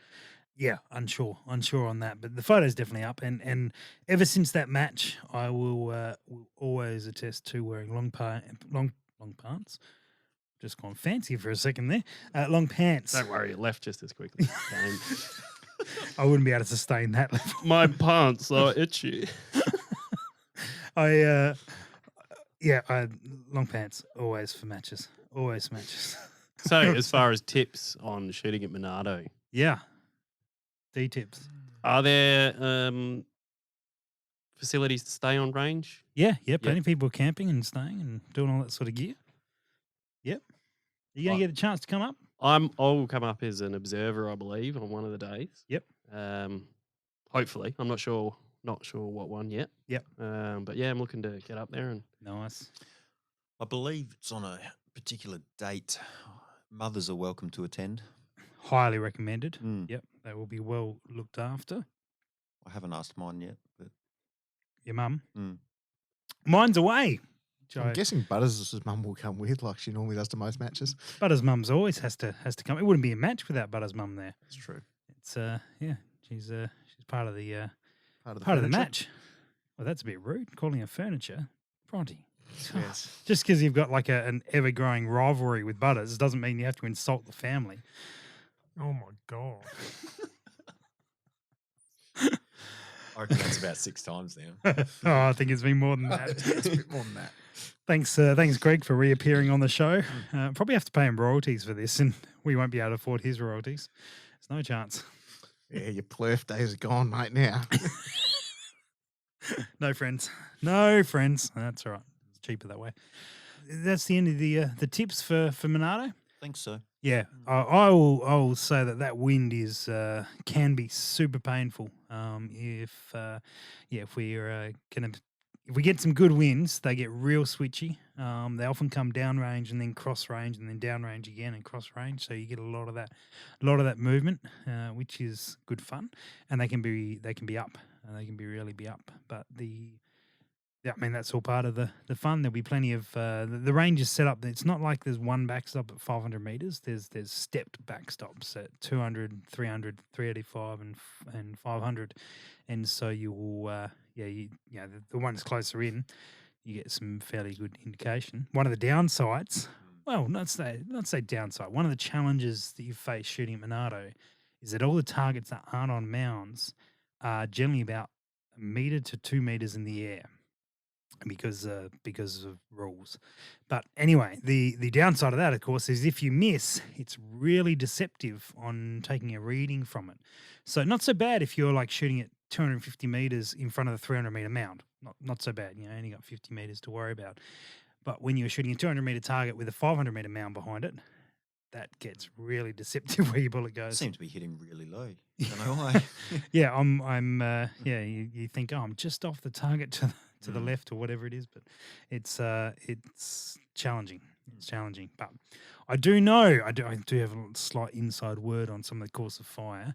[SPEAKER 2] Yeah, unsure on that, but the photo's definitely up. And ever since that match, I will always attest to wearing long pants. Just gone fancy for a second there. Long pants.
[SPEAKER 3] Don't worry, it left just as quickly. Game.
[SPEAKER 2] I wouldn't be able to sustain that level.
[SPEAKER 3] My pants are itchy.
[SPEAKER 2] I long pants always for matches. Always matches.
[SPEAKER 3] So, as far as tips on shooting at Monado,
[SPEAKER 2] Yeah. D tips.
[SPEAKER 3] are there facilities to stay on range?
[SPEAKER 2] Yeah, plenty of people camping and staying and doing all that sort of gear. Yep. Are you gonna get a chance to come up?
[SPEAKER 3] I'll come up as an observer, I believe, on one of the days.
[SPEAKER 2] Yep.
[SPEAKER 3] Hopefully, I'm not sure what one yet.
[SPEAKER 2] Yep.
[SPEAKER 3] But yeah, I'm looking to get up there and
[SPEAKER 2] Nice.
[SPEAKER 4] I believe it's on a particular date. Mothers are welcome to attend.
[SPEAKER 2] Highly recommended.
[SPEAKER 4] Mm.
[SPEAKER 2] Yep. They will be well looked after.
[SPEAKER 4] I haven't asked mine yet, but
[SPEAKER 2] Your mum.
[SPEAKER 4] Mm.
[SPEAKER 2] Mine's away.
[SPEAKER 5] I'm guessing Butters' mum will come with, like she normally does to most matches.
[SPEAKER 2] Butters' mum's always has to come. It wouldn't be a match without Butters' mum there.
[SPEAKER 5] That's true.
[SPEAKER 2] It's she's part of the
[SPEAKER 5] Part of the
[SPEAKER 2] part of the
[SPEAKER 5] furniture.
[SPEAKER 2] match. Well, that's a bit rude, calling her furniture. Bronte.
[SPEAKER 5] Yes.
[SPEAKER 2] Just because you've got like an ever-growing rivalry with Butters doesn't mean you have to insult the family. Oh my God.
[SPEAKER 4] I reckon that's about 6 times now.
[SPEAKER 2] Oh, I think it's been more than that.
[SPEAKER 5] It's a bit more than that.
[SPEAKER 2] Thanks, Greg, for reappearing on the show. Probably have to pay him royalties for this, and we won't be able to afford his royalties. There's no chance.
[SPEAKER 5] Yeah, your plurf days are gone, mate, now.
[SPEAKER 2] No friends. No friends. That's all right. It's cheaper that way. That's the end of the tips for Monado.
[SPEAKER 4] I think so.
[SPEAKER 2] Yeah, I will say that wind is can be super painful. If we get some good winds, they get real switchy. They often come downrange and then cross range and then downrange again and cross range. So you get a lot of that movement, which is good fun. And they can be up. They can really be up. But that's all part of the fun. There'll be plenty of the range is set up. It's not like there's one backstop at 500 meters. There's stepped backstops at 200, 300, 385, and 500. And so you will, the ones closer in, you get some fairly good indication. One of the downsides, well, not say downside. One of the challenges that you face shooting at Monado is that all the targets that aren't on mounds are generally about 1 meter to 2 meters in the air. Because of rules. But anyway, the downside of that, of course, is if you miss, it's really deceptive on taking a reading from it. So not so bad if you're like shooting at 250 meters in front of the 300 meter mound. Not so bad. Only got 50 meters to worry about. But when you're shooting a 200 meter target with a 500 meter mound behind it, that gets really deceptive where your bullet goes.
[SPEAKER 4] Seem to be hitting really low. Don't know why.
[SPEAKER 2] Yeah, you think, I'm just off the target to the left or whatever it is, but it's challenging. It's challenging. But I do know, I do have a slight inside word on some of the course of fire.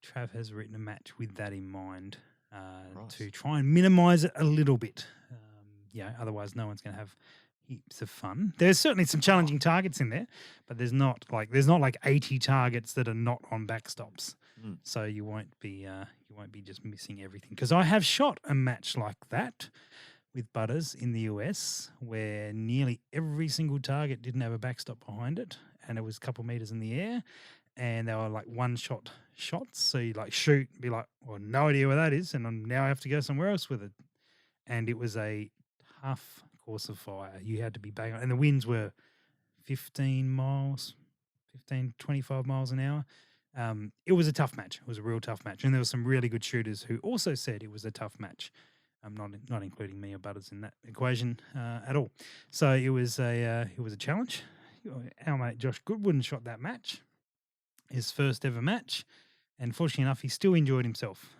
[SPEAKER 2] Trav has written a match with that in mind to try and minimise it a little bit. Otherwise no one's going to have heaps of fun. There's certainly some challenging targets in there, but there's not like 80 targets that are not on backstops. So you won't be just missing everything. Because I have shot a match like that with Butters in the US where nearly every single target didn't have a backstop behind it, and it was a couple meters in the air, and they were like one-shot shots. So you like shoot, be like, well, no idea where that is, and now I have to go somewhere else with it. And it was a tough course of fire. You had to be bang on, and the winds were 25 miles an hour. It was a tough match. It was a real tough match, and there were some really good shooters who also said it was a tough match. I'm not including me or Butters in that equation at all. So it was a challenge. Our mate Josh Goodwin shot that match, his first ever match, and fortunately enough, he still enjoyed himself,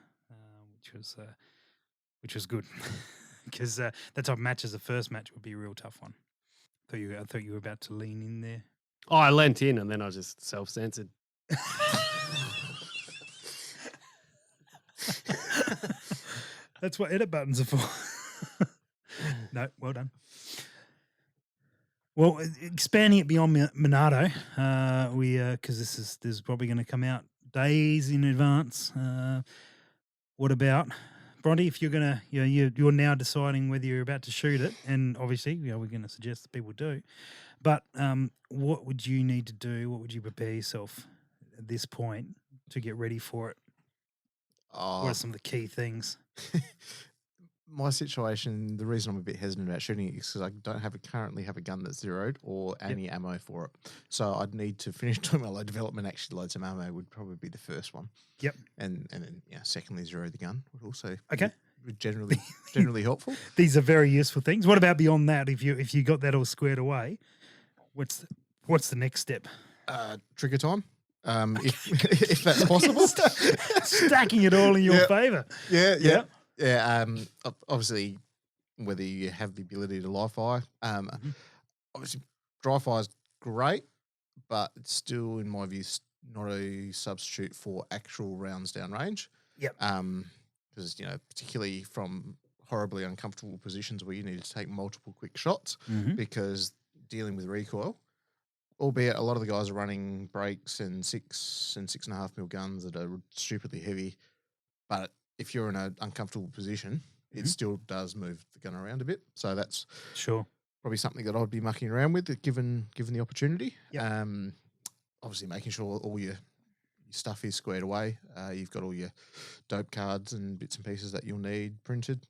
[SPEAKER 2] which was good because that type of match as a first match would be a real tough one. I thought you were about to lean in there.
[SPEAKER 3] Oh, I leant in and then I just self-censored.
[SPEAKER 2] That's what edit buttons are for. No, well done. Well, expanding it beyond Monado, because this is probably going to come out days in advance. What about Bronte? If you're gonna, you're now deciding whether you're about to shoot it, and obviously, we're going to suggest that people do. But what would you need to do? What would you prepare yourself at this point to get ready for it? What are some of the key things?
[SPEAKER 5] My situation, the reason I'm a bit hesitant about shooting it is because I don't currently have a gun that's zeroed or any ammo for it. So I'd need to finish doing my load development, actually load some ammo would probably be the first one.
[SPEAKER 2] Yep.
[SPEAKER 5] And then, secondly, zero the gun would also
[SPEAKER 2] be
[SPEAKER 5] generally helpful.
[SPEAKER 2] These are very useful things. What about beyond that? If you got that all squared away, what's the next step?
[SPEAKER 5] Trigger time. If that's possible.
[SPEAKER 2] Stacking it all in your favour.
[SPEAKER 5] Yeah. Obviously, whether you have the ability to live fire, obviously dry fire is great, but it's still, in my view, not a substitute for actual rounds downrange.
[SPEAKER 2] Yep.
[SPEAKER 5] Because particularly from horribly uncomfortable positions where you need to take multiple quick shots, because dealing with recoil, albeit a lot of the guys are running brakes and 6.5 mil guns that are stupidly heavy, but if you're in an uncomfortable position, it still does move the gun around a bit. So that's probably something that I'd be mucking around with, given the opportunity.
[SPEAKER 2] Yep.
[SPEAKER 5] Obviously, making sure all your stuff is squared away. You've got all your dope cards and bits and pieces that you'll need printed,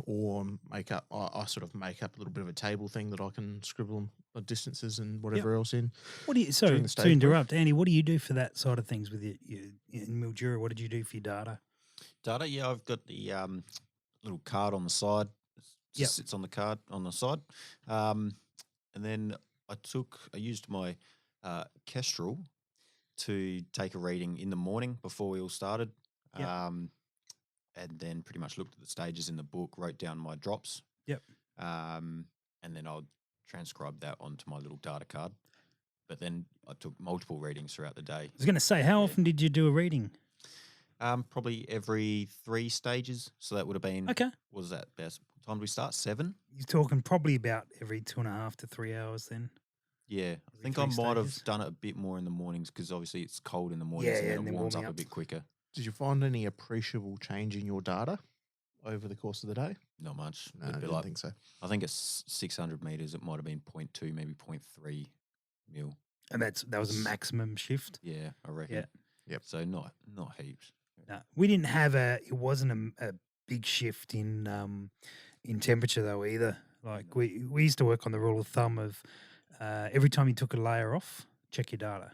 [SPEAKER 5] or make up. I sort of make up a little bit of a table thing that I can scribble distances and whatever else in.
[SPEAKER 2] What do you? Sorry to interrupt, Andy. What do you do for that side of things with your in Mildura? What did you do for your data?
[SPEAKER 4] Data, I've got the little card on the side. It just sits on the card on the side. And then I used my Kestrel to take a reading in the morning before we all started. And then pretty much looked at the stages in the book, wrote down my drops.
[SPEAKER 2] Yep.
[SPEAKER 4] And then I'll transcribe that onto my little data card. But then I took multiple readings throughout the day.
[SPEAKER 2] I was going to say, how often did you do a reading?
[SPEAKER 4] Probably every 3 stages. So that would have been, what was that? Best time did we start? 7?
[SPEAKER 2] You're talking probably about every 2.5 to 3 hours then.
[SPEAKER 4] Yeah. I think I might have done it a bit more in the mornings because obviously it's cold in the mornings and then it warms up a bit quicker.
[SPEAKER 5] Did you find any appreciable change in your data over the course of the day?
[SPEAKER 4] Not much.
[SPEAKER 5] No, I didn't think so.
[SPEAKER 4] I think it's 600 metres. It might have been 0.2, maybe 0.3 mil.
[SPEAKER 2] And that was a maximum shift?
[SPEAKER 4] Yeah, I reckon.
[SPEAKER 2] Yeah.
[SPEAKER 5] Yep.
[SPEAKER 4] So not heaps.
[SPEAKER 2] No, we didn't have it wasn't a big shift in temperature though either. Like we used to work on the rule of thumb of every time you took a layer off, check your data.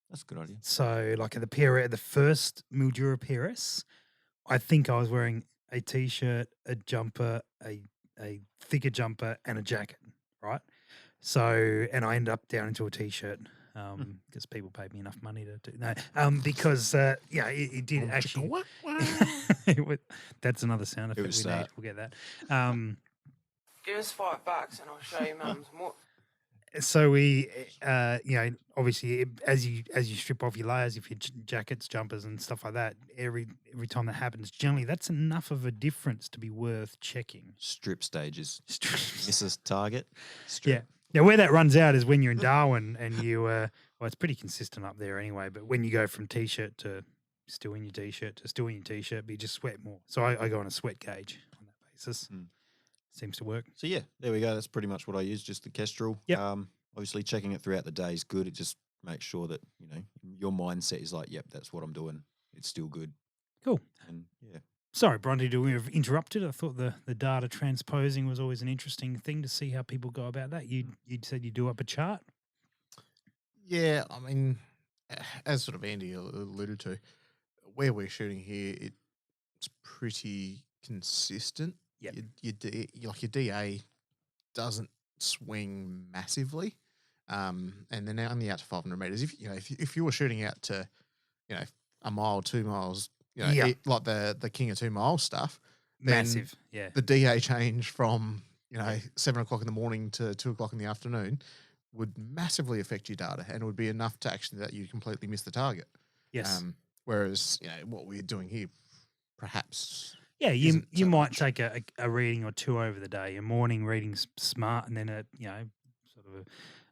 [SPEAKER 4] That's a good idea.
[SPEAKER 2] So like at the first Mildura PRS, I think I was wearing a t-shirt, a jumper, a thicker jumper and a jacket, right? So, and I ended up down into a t-shirt because people paid me enough money to do because it did actually. That's another sound effect we need. We'll get that.
[SPEAKER 6] Give us $5 and I'll show you mums more.
[SPEAKER 2] So we, obviously, as you strip off your layers, if your jackets, jumpers, and stuff like that, every time that happens, generally that's enough of a difference to be worth checking.
[SPEAKER 4] Strip stages. Misses target.
[SPEAKER 2] Strip. Yeah. Now, where that runs out is when you're in Darwin and you, well, it's pretty consistent up there anyway, but when you go from T-shirt to still in your T-shirt to still in your T-shirt, but you just sweat more. So I go on a sweat gauge on that basis. Seems to work.
[SPEAKER 4] So, yeah, there we go. That's pretty much what I use, just the Kestrel.
[SPEAKER 2] Yep.
[SPEAKER 4] Obviously, checking it throughout the day is good. It just makes sure that, your mindset is like, yep, that's what I'm doing. It's still good.
[SPEAKER 2] Cool.
[SPEAKER 4] And, yeah.
[SPEAKER 2] Sorry, Bronte, we have interrupted. I thought the data transposing was always an interesting thing to see how people go about that. You'd said you do up a chart?
[SPEAKER 5] Yeah, I mean, as sort of Andy alluded to, where we're shooting here, it's pretty consistent.
[SPEAKER 2] Yeah,
[SPEAKER 5] your DA doesn't swing massively, and then only out to 500 meters. If you were shooting out to, a mile, 2 miles, like the King of 2 Miles stuff,
[SPEAKER 2] massive. Yeah,
[SPEAKER 5] the DA change from 7 o'clock in the morning to 2 o'clock in the afternoon would massively affect your data, and it would be enough to actually that you completely miss the target.
[SPEAKER 2] Yes.
[SPEAKER 5] Whereas what we're doing here, perhaps.
[SPEAKER 2] Yeah, you might take a reading or two over the day. A morning reading's smart, and then sort of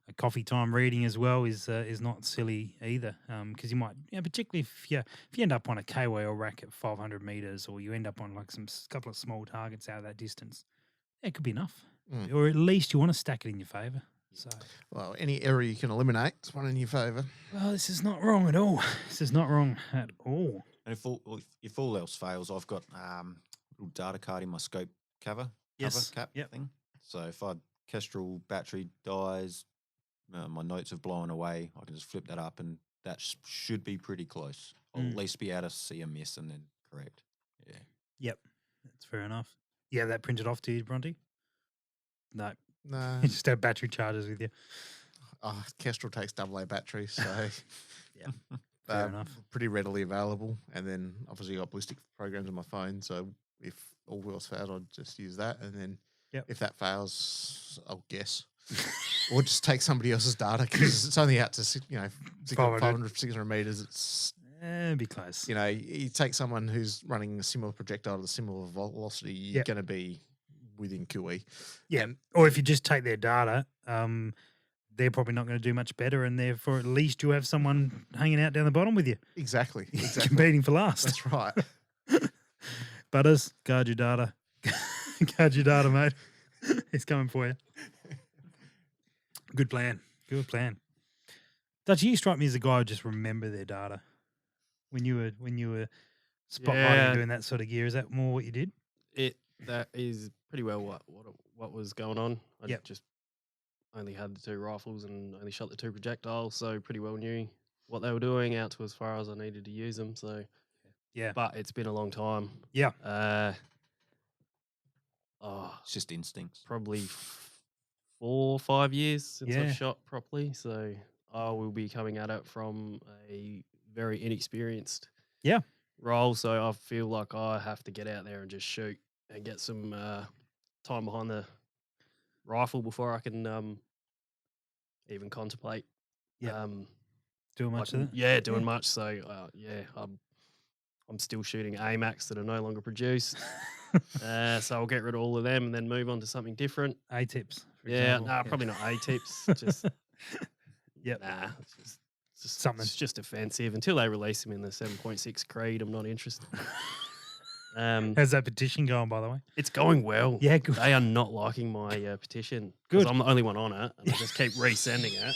[SPEAKER 2] a coffee time reading as well is not silly either. Because you might, particularly if you end up on a KY or rack at 500 meters, or you end up on like couple of small targets out of that distance, it could be enough. Or at least you want to stack it in your favour. So,
[SPEAKER 5] well, any error you can eliminate is one in your favour.
[SPEAKER 2] Well, this is not wrong at all. This is not wrong at all.
[SPEAKER 4] And if all else fails, I've got a little data card in my scope cover cap thing. So if Kestrel battery dies, my notes have blown away, I can just flip that up, and that should be pretty close. I'll at least be able to see a miss and then correct. Yeah.
[SPEAKER 2] Yep, that's fair enough. You have that printed off to you, Bronte? No.
[SPEAKER 5] No.
[SPEAKER 2] You just have battery chargers with you.
[SPEAKER 5] Oh, Kestrel takes AA batteries, so
[SPEAKER 2] yeah, fair enough.
[SPEAKER 5] Pretty readily available. And then obviously got ballistic programs on my phone, so if all else fails, I'd just use that. And then if that fails, I'll guess. Or just take somebody else's data because it's only out to 500, 600 meters. It's
[SPEAKER 2] be close.
[SPEAKER 5] You take someone who's running a similar projectile at a similar velocity, you're going to be within QE.
[SPEAKER 2] Yeah, or if you just take their data, they're probably not going to do much better, and therefore at least you have someone hanging out down the bottom with you.
[SPEAKER 5] Exactly.
[SPEAKER 2] Competing for last.
[SPEAKER 5] That's right.
[SPEAKER 2] Butters, guard your data. Guard your data, mate. He's coming for you. Good plan. Good plan. Dutch, you strike me as a guy who just remember their data. When you were spotlighting doing that sort of gear, is that more what you did?
[SPEAKER 3] That is pretty well what was going on. I just only had the 2 rifles and only shot the 2 projectiles, so pretty well knew what they were doing out to as far as I needed to use them. So but it's been a long time.
[SPEAKER 2] Yeah.
[SPEAKER 4] It's just instincts.
[SPEAKER 3] Probably 4 or 5 years since I've shot properly, so I will be coming at it from a very inexperienced role. So I feel like I have to get out there and just shoot and get some time behind the rifle before I can even contemplate.
[SPEAKER 2] Doing much of it?
[SPEAKER 3] Yeah, doing much. So I'm still shooting AMAX that are no longer produced. So I'll get rid of all of them and then move on to something different.
[SPEAKER 2] A-tips.
[SPEAKER 3] Probably not A-tips. Just it's just something. It's just offensive. Until they release them in the 7.6 Creed, I'm not interested.
[SPEAKER 2] How's that petition going, by the way?
[SPEAKER 3] It's going well.
[SPEAKER 2] Yeah, good.
[SPEAKER 3] They are not liking my petition.
[SPEAKER 2] Good.
[SPEAKER 3] I'm the only one on it, and I just keep resending it.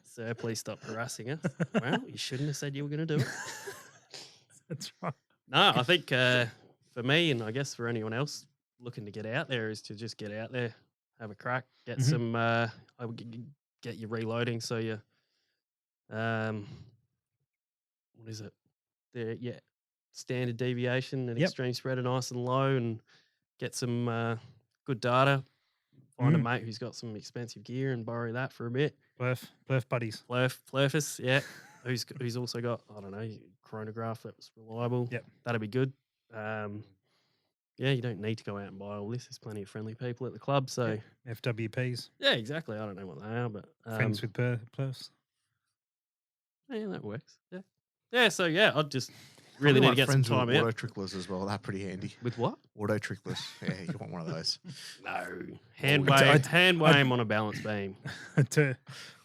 [SPEAKER 3] Sir, please stop harassing us. Well, you shouldn't have said you were going to do it.
[SPEAKER 2] That's right.
[SPEAKER 3] No, I think for me, and I guess for anyone else looking to get out there, is to just get out there, have a crack, get some, get your reloading. So you, what is it? Standard deviation and extreme spread are nice and low, and get some good data. find a mate who's got some expensive gear and borrow that for a bit.
[SPEAKER 2] Blurf buddies.
[SPEAKER 3] Flurfus, yeah. who's also got, I don't know, chronograph that's reliable.
[SPEAKER 2] Yep.
[SPEAKER 3] That'd be good. Yeah, you don't need to go out and buy all this. There's plenty of friendly people at the club. So
[SPEAKER 2] FWPs.
[SPEAKER 3] yeah, exactly. I don't know what they are, but
[SPEAKER 2] Friends with Perfs.
[SPEAKER 3] yeah, that works. Yeah. Yeah, so yeah, I'd just really need to get some time out.
[SPEAKER 5] Auto tricklers as well. They're pretty handy.
[SPEAKER 3] With what?
[SPEAKER 5] Auto tricklers. Yeah, you want one of those.
[SPEAKER 3] No. Hand wave on a balance beam.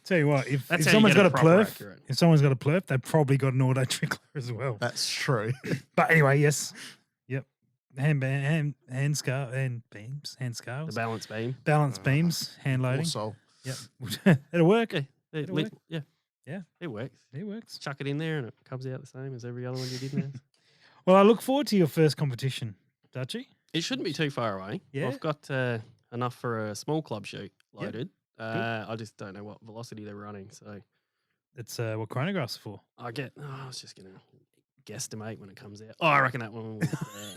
[SPEAKER 2] Tell you what, if
[SPEAKER 3] That's how you
[SPEAKER 2] someone's
[SPEAKER 3] get
[SPEAKER 2] got
[SPEAKER 3] it
[SPEAKER 2] a
[SPEAKER 3] proper
[SPEAKER 2] plurf,
[SPEAKER 3] accurate.
[SPEAKER 2] if someone's got a plurf, they've probably got an auto trickler as well.
[SPEAKER 5] That's true.
[SPEAKER 2] But anyway, yes. Yep. Hand scale and beams, hand
[SPEAKER 3] The
[SPEAKER 2] scales.
[SPEAKER 3] balance beam.
[SPEAKER 2] Balance beams, hand loading.
[SPEAKER 5] Also,
[SPEAKER 2] Yep. It'll work.
[SPEAKER 3] Yeah.
[SPEAKER 2] It'll work.
[SPEAKER 3] Yeah.
[SPEAKER 2] Yeah.
[SPEAKER 3] It works.
[SPEAKER 2] It works.
[SPEAKER 3] Chuck it in there and it comes out the same as every other one you did now.
[SPEAKER 2] Well, I look forward to your first competition, Dutchy.
[SPEAKER 3] It shouldn't be too far away.
[SPEAKER 2] Yeah.
[SPEAKER 3] I've got enough for a small club shoot loaded. I just don't know what velocity they're running. So
[SPEAKER 2] It's what chronographs are for.
[SPEAKER 3] I was just going to guesstimate when it comes out. Oh, I reckon that one will.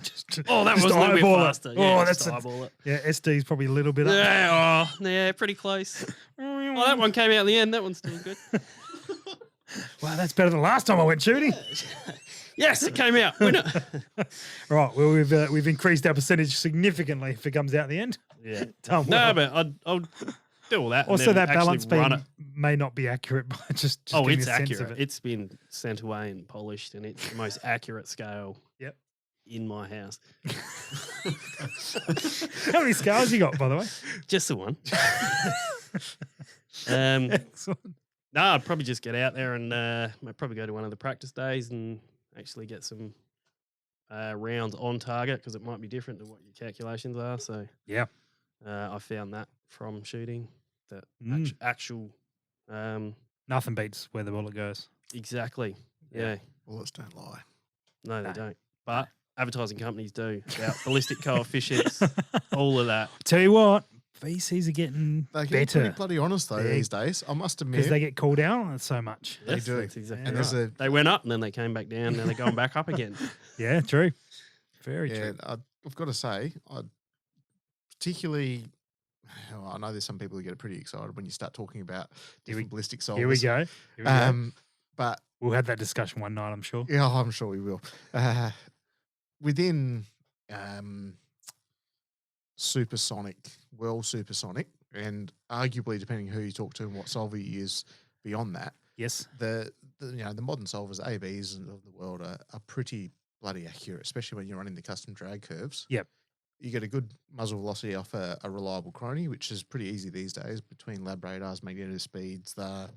[SPEAKER 2] Just
[SPEAKER 3] that was a little bit
[SPEAKER 2] eyeball it.
[SPEAKER 3] faster.
[SPEAKER 2] Oh,
[SPEAKER 3] Yeah,
[SPEAKER 2] that's
[SPEAKER 3] just eyeball it.
[SPEAKER 2] Yeah, SD's probably a little bit up.
[SPEAKER 3] Yeah, pretty close. Oh, that one came out in the end. That one's still good.
[SPEAKER 2] Wow, that's better than last time I went shooting.
[SPEAKER 3] Yes, it came out. Winner.
[SPEAKER 2] Right, well, we've increased our percentage significantly if it comes out in the end.
[SPEAKER 3] Yeah.
[SPEAKER 2] Done
[SPEAKER 3] No,
[SPEAKER 2] well.
[SPEAKER 3] but I'll do all that.
[SPEAKER 2] Also,
[SPEAKER 3] and then
[SPEAKER 2] that balance
[SPEAKER 3] actually run
[SPEAKER 2] beam
[SPEAKER 3] it.
[SPEAKER 2] may not be accurate, but just
[SPEAKER 3] Oh,
[SPEAKER 2] give me
[SPEAKER 3] it's
[SPEAKER 2] a sense
[SPEAKER 3] accurate.
[SPEAKER 2] of it.
[SPEAKER 3] It's been sent away and polished, and it's the most accurate scale.
[SPEAKER 2] Yep.
[SPEAKER 3] In my house.
[SPEAKER 2] How many scales you got, by the way?
[SPEAKER 3] Just the one.
[SPEAKER 2] Excellent.
[SPEAKER 3] No, I'd probably just get out there and I'd probably go to one of the practice days and actually get some rounds on target because it might be different than what your calculations are. So
[SPEAKER 2] Yeah.
[SPEAKER 3] I found that from shooting that
[SPEAKER 2] Mm.
[SPEAKER 3] actual.
[SPEAKER 2] Nothing beats where the bullet goes.
[SPEAKER 3] Exactly. Yeah.
[SPEAKER 5] bullets don't lie.
[SPEAKER 3] No, they
[SPEAKER 2] No.
[SPEAKER 3] don't. But advertising companies do about ballistic coefficients, all of that.
[SPEAKER 2] Tell you what, VCs are getting
[SPEAKER 5] They get pretty
[SPEAKER 2] better
[SPEAKER 5] bloody honest though
[SPEAKER 2] They-
[SPEAKER 5] these days. I must
[SPEAKER 2] because
[SPEAKER 5] admit.
[SPEAKER 2] they get called out on it so much.
[SPEAKER 5] They do.
[SPEAKER 3] That's exactly
[SPEAKER 5] and
[SPEAKER 3] right.
[SPEAKER 5] there's a
[SPEAKER 3] They went up and then they came back down. Now they're going back up again.
[SPEAKER 2] Yeah, true. Very true.
[SPEAKER 5] I've got to say, I particularly. Well, I know there's some people who get pretty excited when you start talking about different ballistic solvers.
[SPEAKER 2] Here we go. Here we go.
[SPEAKER 5] But
[SPEAKER 2] We'll have that discussion one night, I'm sure.
[SPEAKER 5] yeah, I'm sure we will. Within supersonic, supersonic, and arguably depending who you talk to and what solver you use beyond that,
[SPEAKER 2] Yes.
[SPEAKER 5] the modern solvers, ABs of the world are pretty bloody accurate, especially when you're running the custom drag curves.
[SPEAKER 2] Yep.
[SPEAKER 5] You get a good muzzle velocity off a reliable chrony, which is pretty easy these days between lab radars, magneto speeds. They're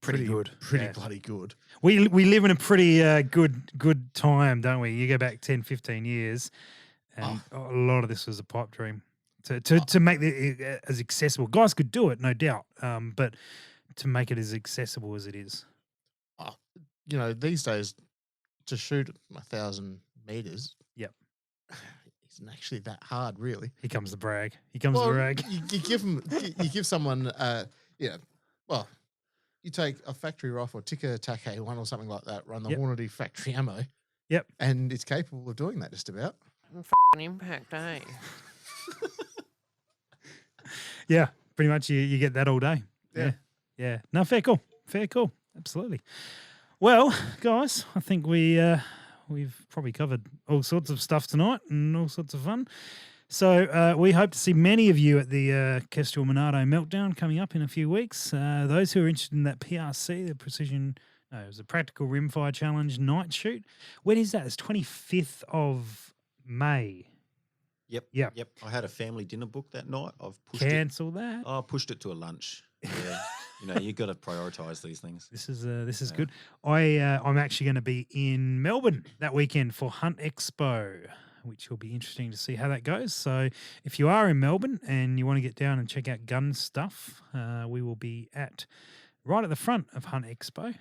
[SPEAKER 2] Pretty good.
[SPEAKER 5] Pretty
[SPEAKER 2] Yeah.
[SPEAKER 5] bloody good.
[SPEAKER 2] We live in a pretty good time, don't we? You go back 10, 15 years, and a lot of this was a pipe dream to make it as accessible. Guys could do it, no doubt, but to make it as accessible as it is.
[SPEAKER 5] These days to shoot 1,000 meters,
[SPEAKER 2] Yep.
[SPEAKER 5] isn't actually that hard, really.
[SPEAKER 2] Here comes the brag. Here comes the brag.
[SPEAKER 5] You give someone, you take a factory rifle, Tikka TAC 1 or something like that, run the
[SPEAKER 2] Yep.
[SPEAKER 5] Hornady factory ammo.
[SPEAKER 2] Yep.
[SPEAKER 5] And it's capable of doing that just about.
[SPEAKER 6] Impact, eh?
[SPEAKER 2] Yeah, pretty much you get that all day.
[SPEAKER 5] Yeah.
[SPEAKER 2] Yeah. No, fair call. Absolutely. Well, guys, I think we've probably covered all sorts of stuff tonight and all sorts of fun. So we hope to see many of you at the Kestrel Monado Meltdown coming up in a few weeks. Those who are interested in that PRC, the it was a Practical Rimfire Challenge night shoot. When is that? It's 25th of May.
[SPEAKER 4] Yep. I had a family dinner booked that night. I've pushed
[SPEAKER 2] Cancel that.
[SPEAKER 4] it. I pushed it to a lunch. Yeah. You've got to prioritise these things.
[SPEAKER 2] This is good. I'm actually going to be in Melbourne that weekend for Hunt Expo, which will be interesting to see how that goes. So if you are in Melbourne and you want to get down and check out gun stuff, we will be right at the front of Hunt Expo,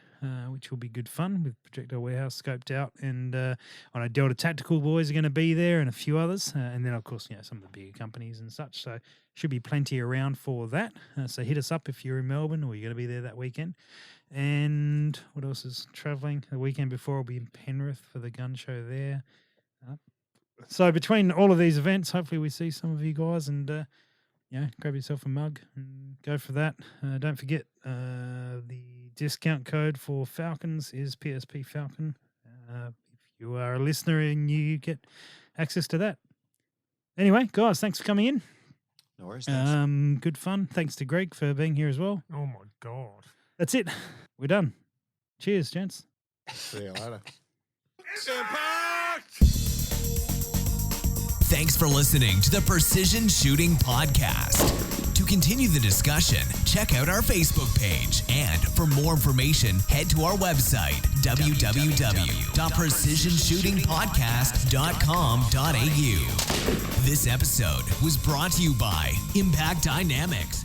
[SPEAKER 2] which will be good fun with Projectile Warehouse scoped out. And I know Delta Tactical boys are going to be there and a few others. And then, of course, some of the bigger companies and such. So should be plenty around for that. So hit us up if you're in Melbourne or you're going to be there that weekend. And what else is travelling? The weekend before I'll be in Penrith for the gun show there. So between all of these events, hopefully we see some of you guys and, grab yourself a mug and go for that. Don't forget the discount code for Falcons is PSP Falcon. If you are a listener and you get access to that. Anyway, guys, thanks for coming in.
[SPEAKER 4] No worries. Thanks.
[SPEAKER 2] Good fun. Thanks to Greg for being here as well.
[SPEAKER 7] Oh my God.
[SPEAKER 2] That's it. We're done. Cheers, gents.
[SPEAKER 5] See you later.
[SPEAKER 1] Thanks for listening to the Precision Shooting Podcast. To continue the discussion, check out our Facebook page. And for more information, head to our website, www.precisionshootingpodcast.com.au. This episode was brought to you by Impact Dynamics.